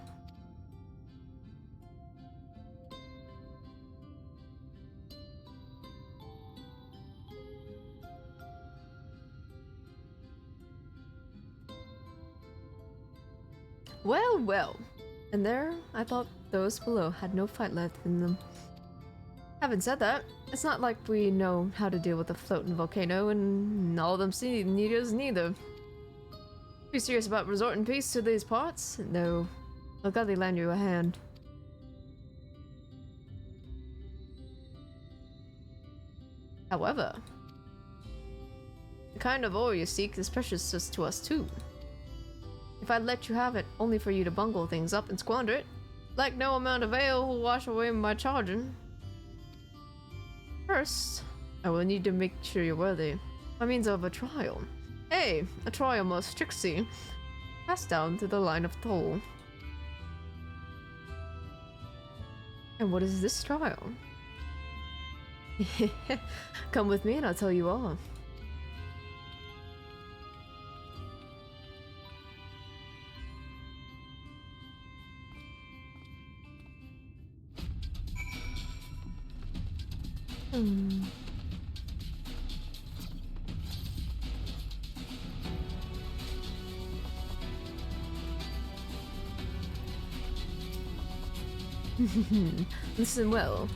Well, well. And there, I thought those below had no fight left in them. Having said that, it's not like we know how to deal with a floating volcano, and all them sea needers neither. Be serious about resorting peace to these parts? No. I'll gladly lend you a hand. However, The kind of ore you seek is precious to us too. If I'd let you have it, only for you to bungle things up and squander it, like no amount of ale will wash away my charging. First, I will need to make sure you're worthy, by means of a trial. Hey, a trial most Trixie, passed down through the line of Thol. And what is this trial? Come with me and I'll tell you all. Listen well.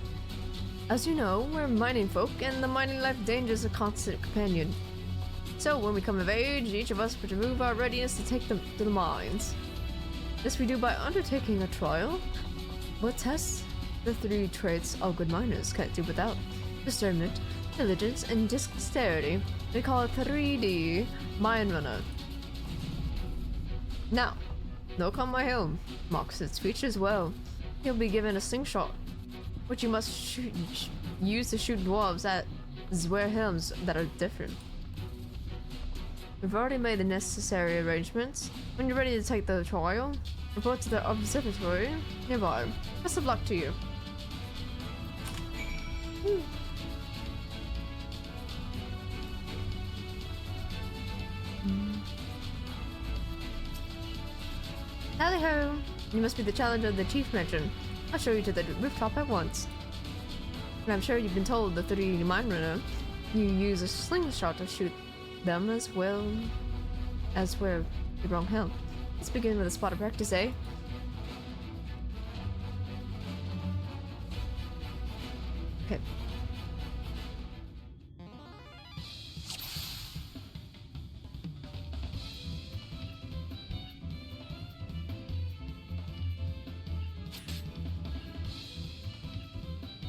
As you know, we're mining folk, and the mining life danger is a constant companion. So when we come of age, each of us would remove our readiness to take them to the mines. This we do by undertaking a trial, but tests the 3 traits all good miners can't do without: discernment, diligence, and dexterity. We call it 3D Mine Runner. Now, look on my helm. Marks its features well. You'll be given a slingshot, which you must use to shoot dwarves at Zware helms that are different. We've already made the necessary arrangements. When you're ready to take the trial, report to the observatory nearby. Best of luck to you. Tally ho! You must be the challenger the chief mentioned. I'll show you to the rooftop at once. And I'm sure you've been told the 3D mine runner, you use a slingshot to shoot them as well as where the wrong helm. Let's begin with a spot of practice, eh? Okay.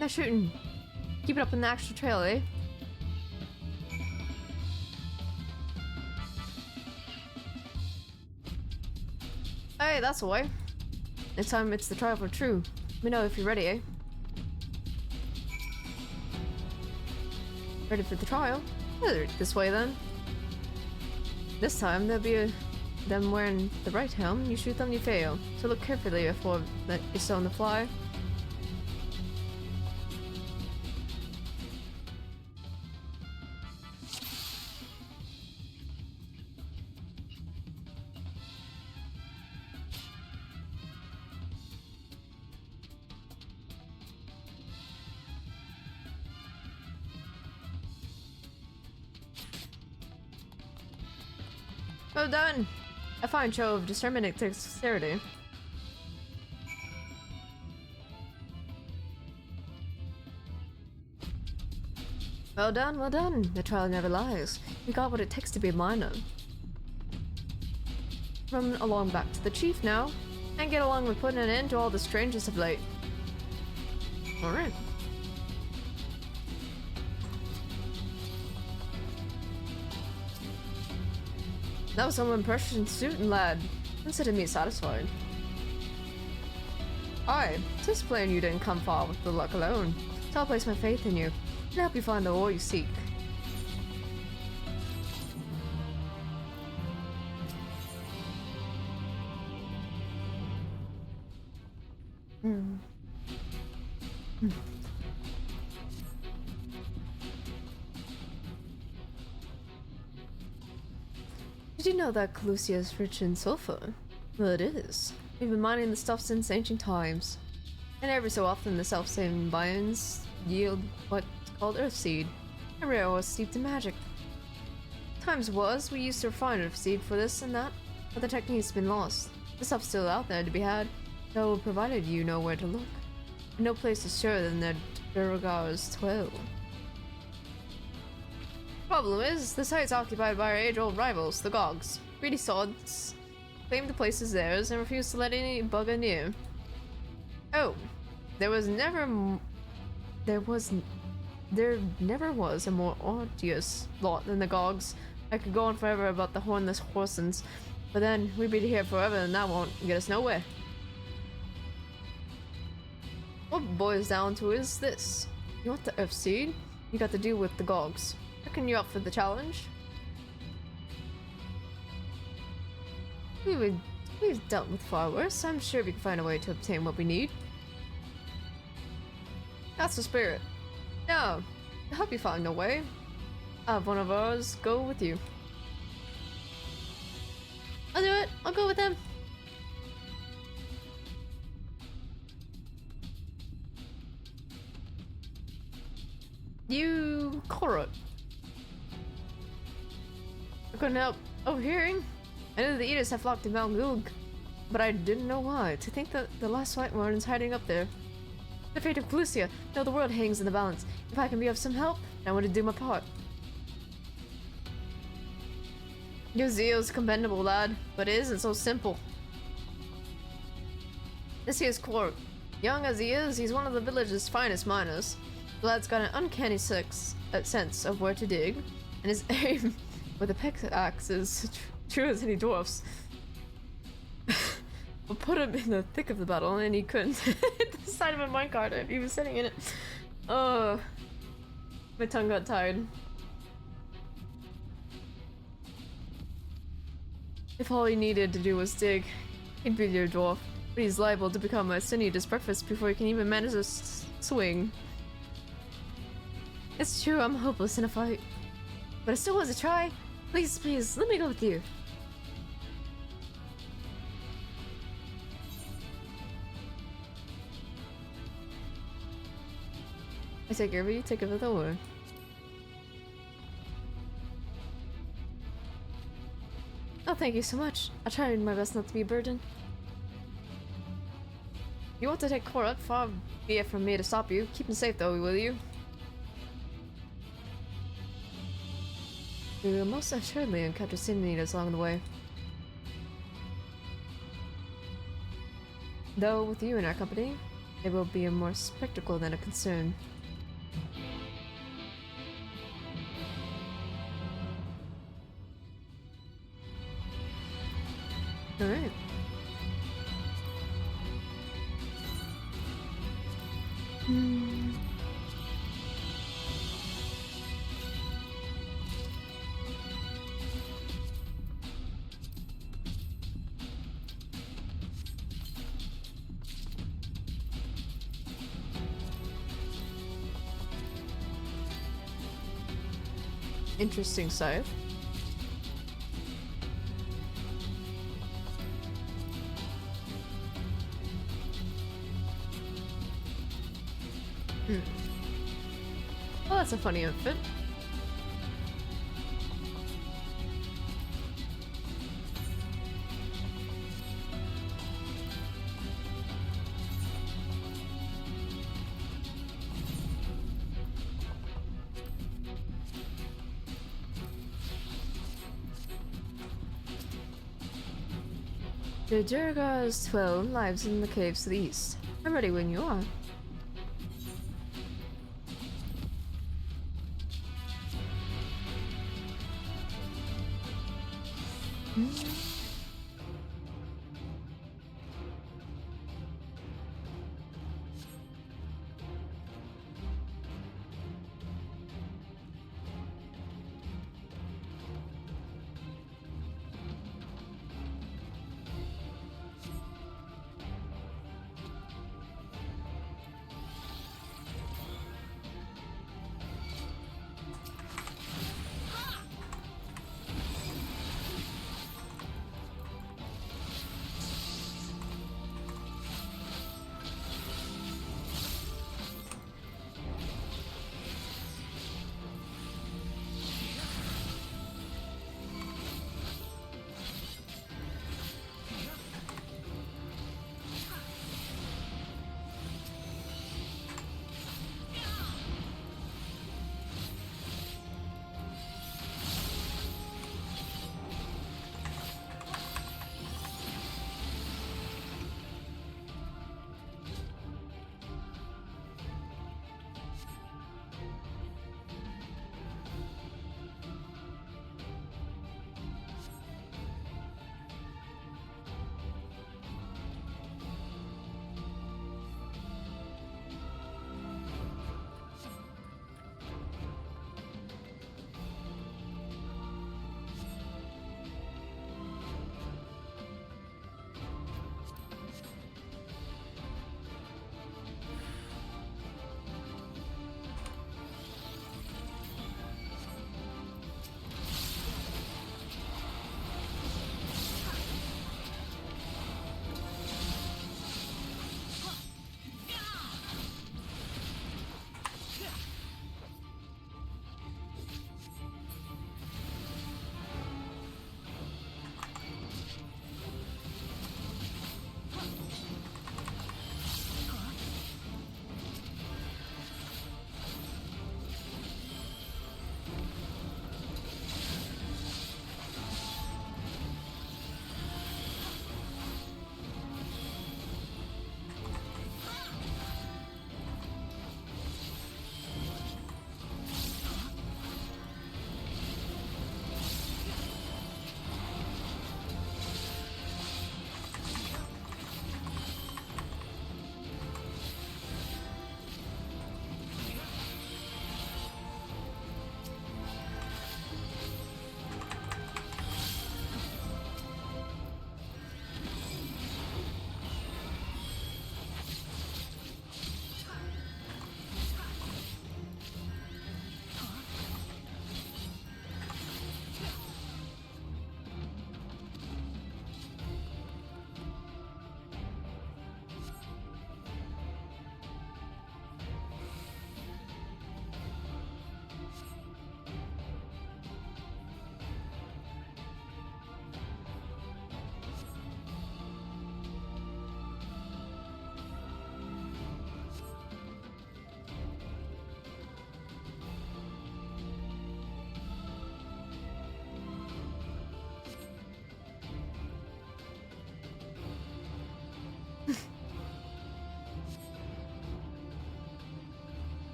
Now shooting. Keep it up in the actual trail, eh? Hey, that's the way. Next time it's the trial for true. Let me know if you're ready, eh? Ready for the trial? Yeah, this way then. This time there'll be them wearing the right helm. You shoot them, you fail. So look carefully before you're still on the fly. Well done! A fine show of discernment and dexterity. Well done, well done. The trial never lies. You got what it takes to be a miner. Run along back to the chief now, and get along with putting an end to all the strangers of late. Alright. That was some impressive suiting, lad. Consider me satisfied. Aye, just plain you didn't come far with the luck alone, so I'll place my faith in you and help you find the ore you seek. Did you know that Calusia is rich in sulfur? Well, it is. We've been mining the stuff since ancient times. And every so often the self-same mines yield what's called earth seed, a rare ore steeped in magic. Times was, we used to refine earth seed for this and that, but the technique's been lost. The stuff's still out there to be had, though provided you know where to look. And no place is surer than the Durgar's 12. Problem is, the site's occupied by our age-old rivals, the Gogs. Greedy sods claim the place is theirs and refuse to let any bugger near. Oh, there never was a more odious lot than the Gogs, I could go on forever about the hornless horsens, but then we'd be here forever and that won't get us nowhere. What it boils down to is this. You want the Earth Seed? You got to deal with the Gogs. Reckon you're up for the challenge? We've dealt with far worse. I'm sure we can find a way to obtain what we need. That's the spirit. Now, to help you find a way, I'll have one of ours go with you. I'll do it. I'll go with him. You Korot. I couldn't help overhearing. I knew the Eaters have flocked to Mount Gulg, but I didn't know why. To think that the last White Warden's hiding up there. The fate of Calusia. Now the world hangs in the balance. If I can be of some help, I want to do my part. Your zeal's commendable, lad, but it isn't so simple. This here's Korot. Young as he is, he's one of the village's finest miners. The lad's got an uncanny sense of where to dig, and his aim with a pickaxe is true as any dwarf's. We'll put him in the thick of the battle, and he couldn't hit the side of a minecart if he was sitting in it. Oh, my tongue got tired. If all he needed to do was dig, he'd be your dwarf, but he's liable to become a sin eater's breakfast before he can even manage to swing. It's true, I'm hopeless in a fight, but I still want to try. Please, please, let me go with you. I take care of you, take it with the war. Oh, thank you so much. I tried my best not to be a burden. You want to take Korot? Far be it from me to stop you. Keep him safe though, will you? We will most assuredly encounter sin eaters along the way. Though with you in our company, it will be a more spectacle than a concern. Alright. Interesting scythe. Well, that's a funny outfit. The Durgar's 12 lives in the caves to the east. I'm ready when you are.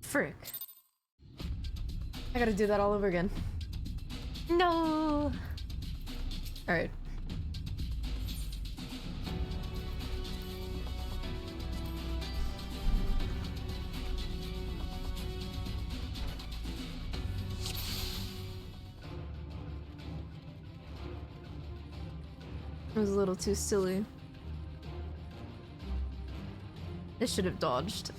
Frick. I gotta do that all over again. No! Alright. It was a little too silly. This should have dodged.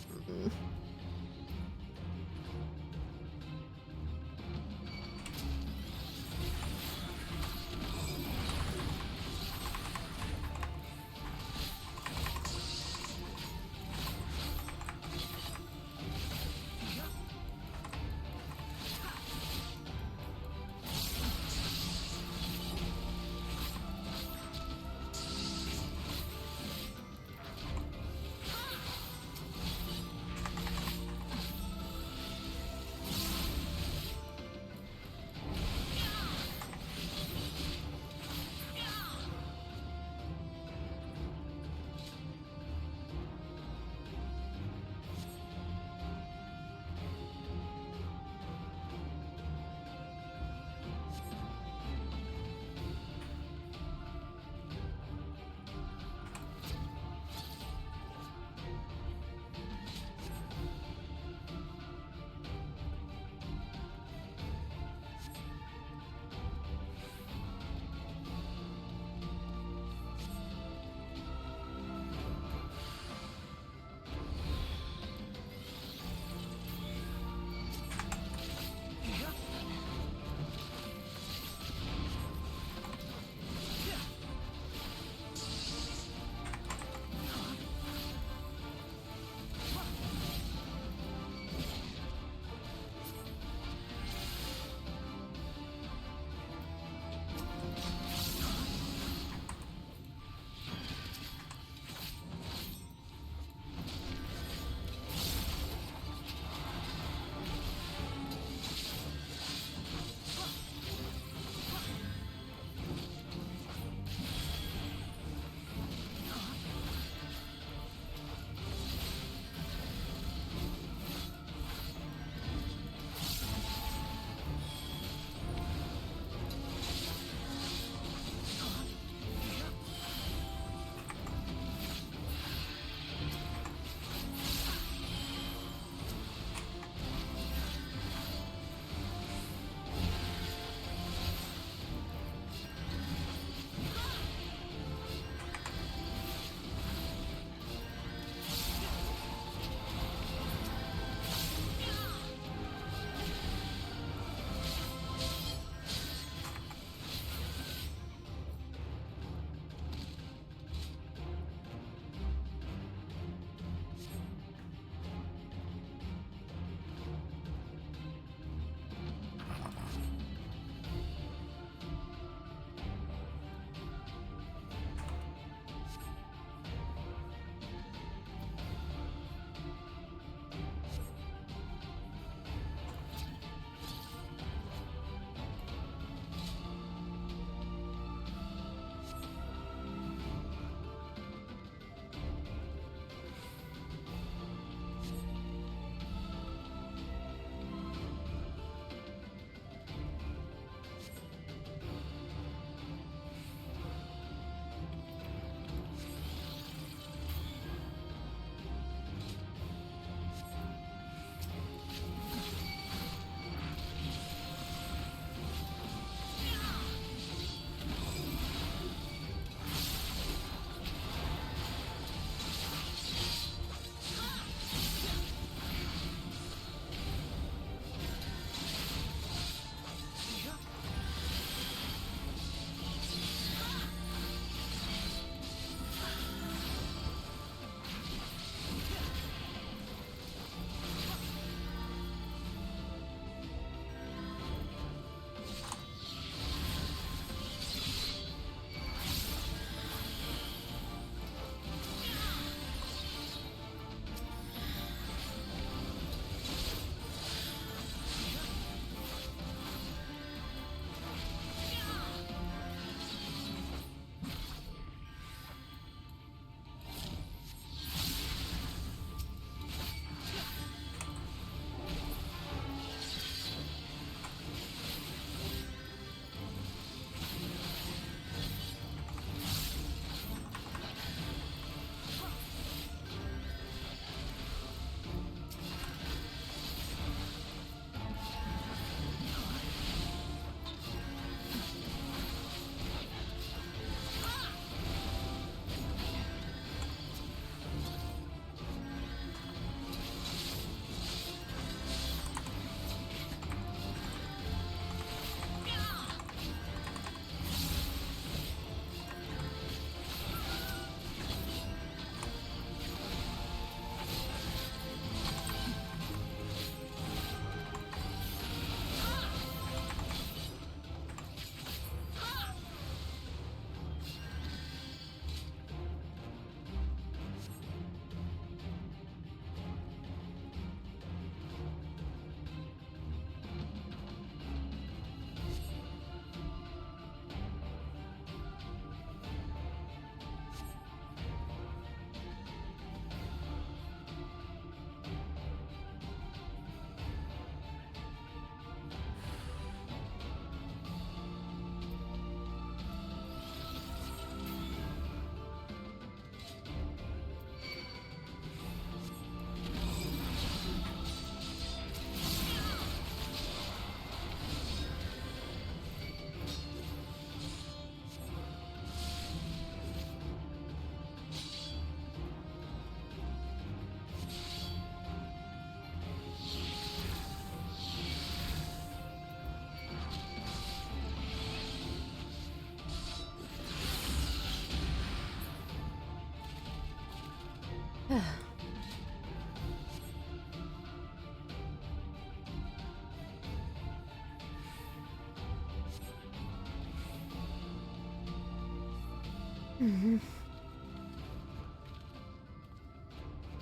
Mm-hmm.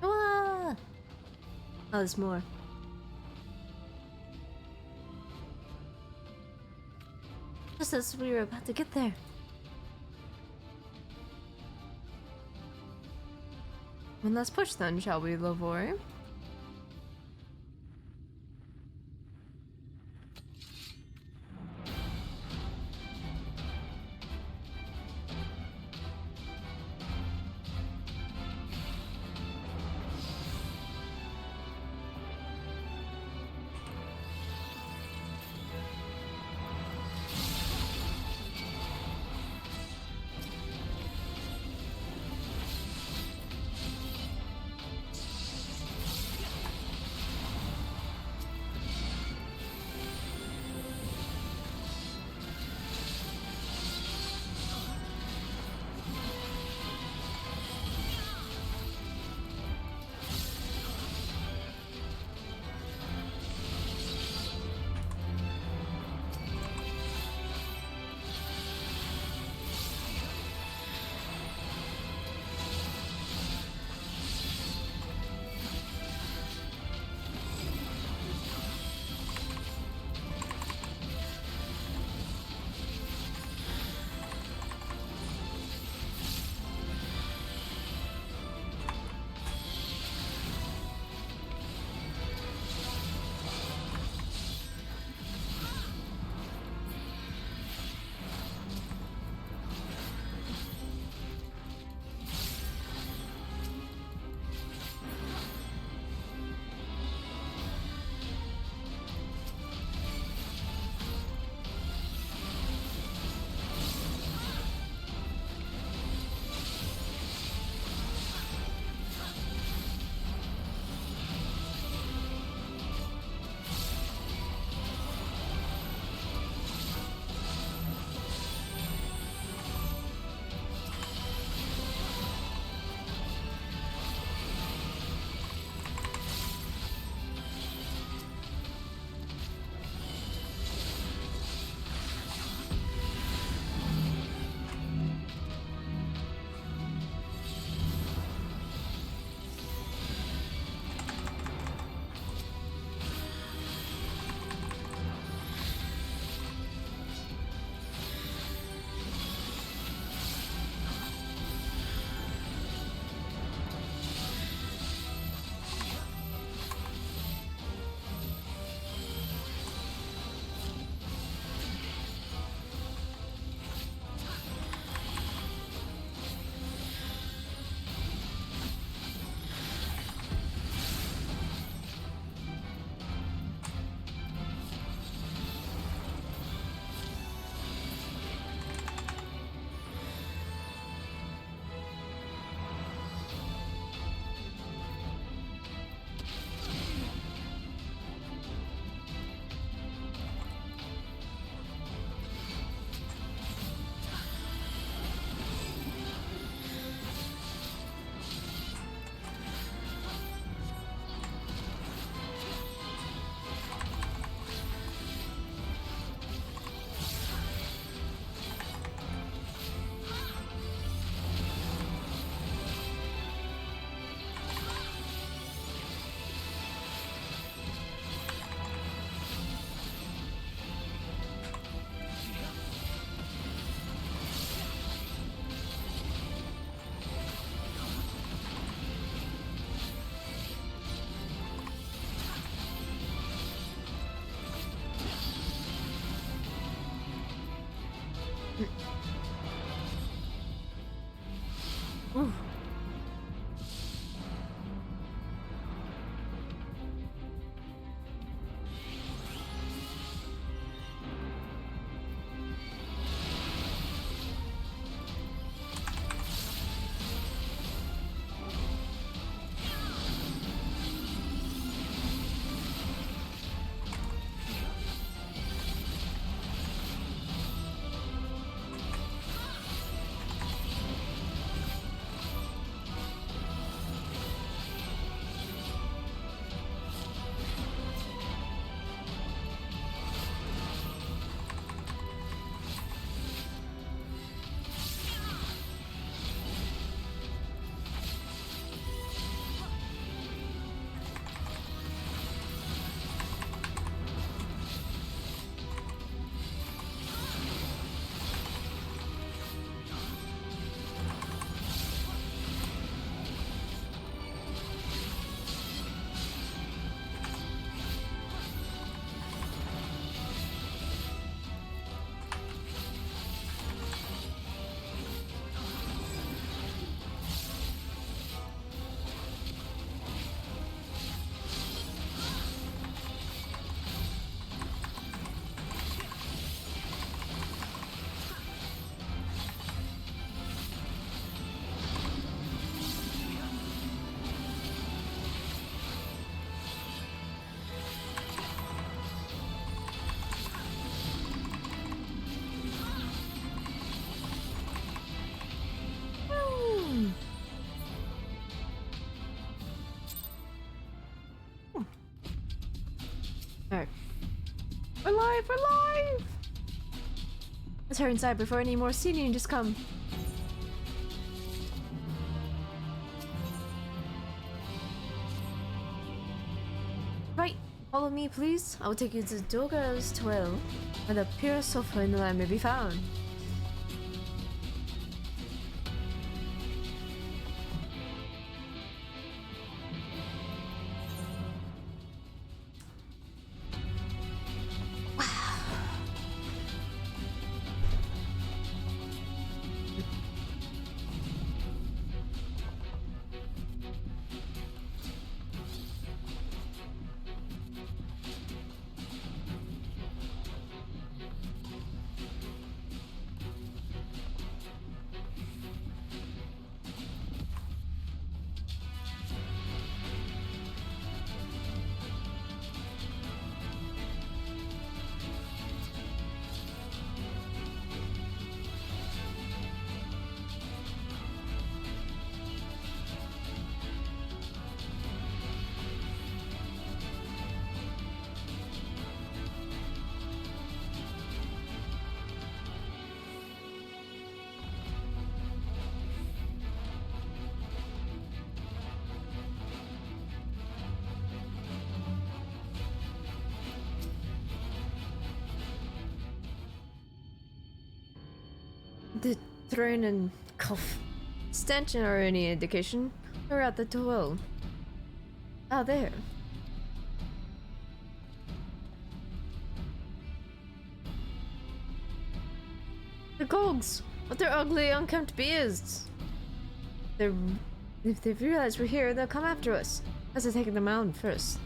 Ah! Oh, there's more. Just as we were about to get there. And let's push then, shall we, Lavore? Alright. We're live! We're live! Let's hurry inside before any more sea ninjas come. Right, follow me please. I will take you to Doga's Twelve, where the purest sulfur in the land may be found. The throne and cough stench or any indication, we're at the 12. Ah, there. The Gogs! With their ugly, unkempt beards! If they've realized we're here, they'll come after us. As I take them out first.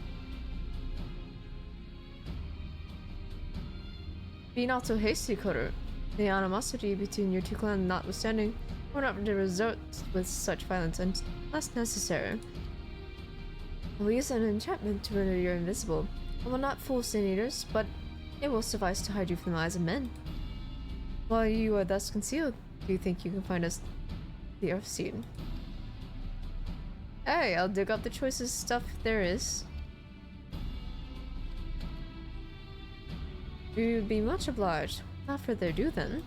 Be not so hasty, Cutter. The animosity between your two clans notwithstanding, we're not to resort with such violence unless necessary. I will use an enchantment to render you invisible. I will not fool sin eaters, but it will suffice to hide you from the eyes of men. While you are thus concealed, do you think you can find us the earth seed? Hey, I'll dig up the choicest stuff there is. We would be much obliged. Without further ado then.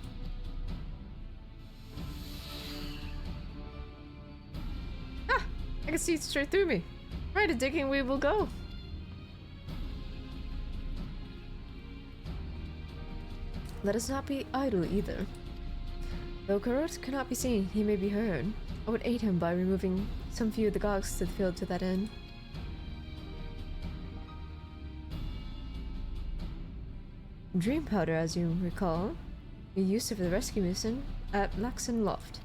Ah! I can see straight through me. Right, a digging we will go. Let us not be idle either. Though Karot cannot be seen, he may be heard. I would aid him by removing some few of the Gogs to the field to that end. Dream powder, as you recall, we used it for the rescue mission at Laxon Loft.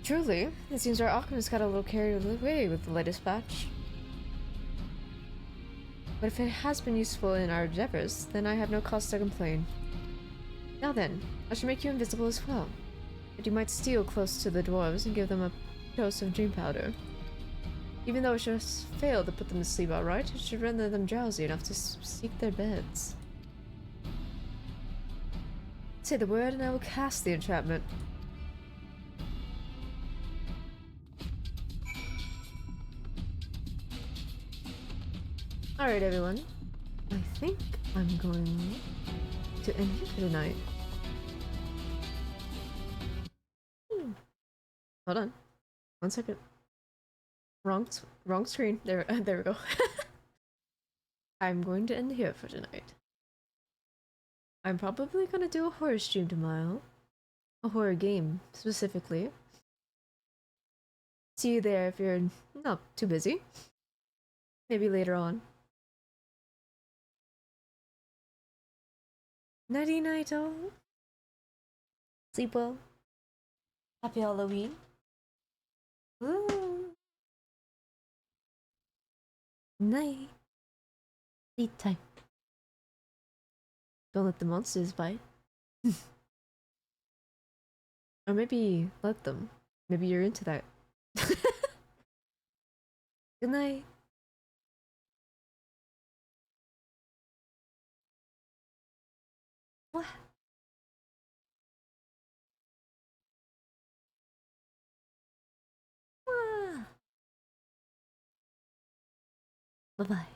Truly, it seems our alchemist got a little carried away with the latest batch. But if it has been useful in our endeavors, then I have no cause to complain. Now then, I shall make you invisible as well. But you might steal close to the dwarves and give them a dose of dream powder. Even though it should fail to put them to sleep outright, it should render them drowsy enough to seek their beds. Say the word and I will cast the enchantment. Alright everyone, I think I'm going to end here for tonight. Hold on. 1 second. Wrong screen. There we go. I'm going to end here for tonight. I'm probably gonna do a horror stream tomorrow. A horror game, specifically. See you there if you're not too busy. Maybe later on. Nighty night all. Sleep well. Happy Halloween. Ooh. Night. Sleep time. Don't let the monsters bite. Or maybe let them. Maybe you're into that. Good night. Bye-bye.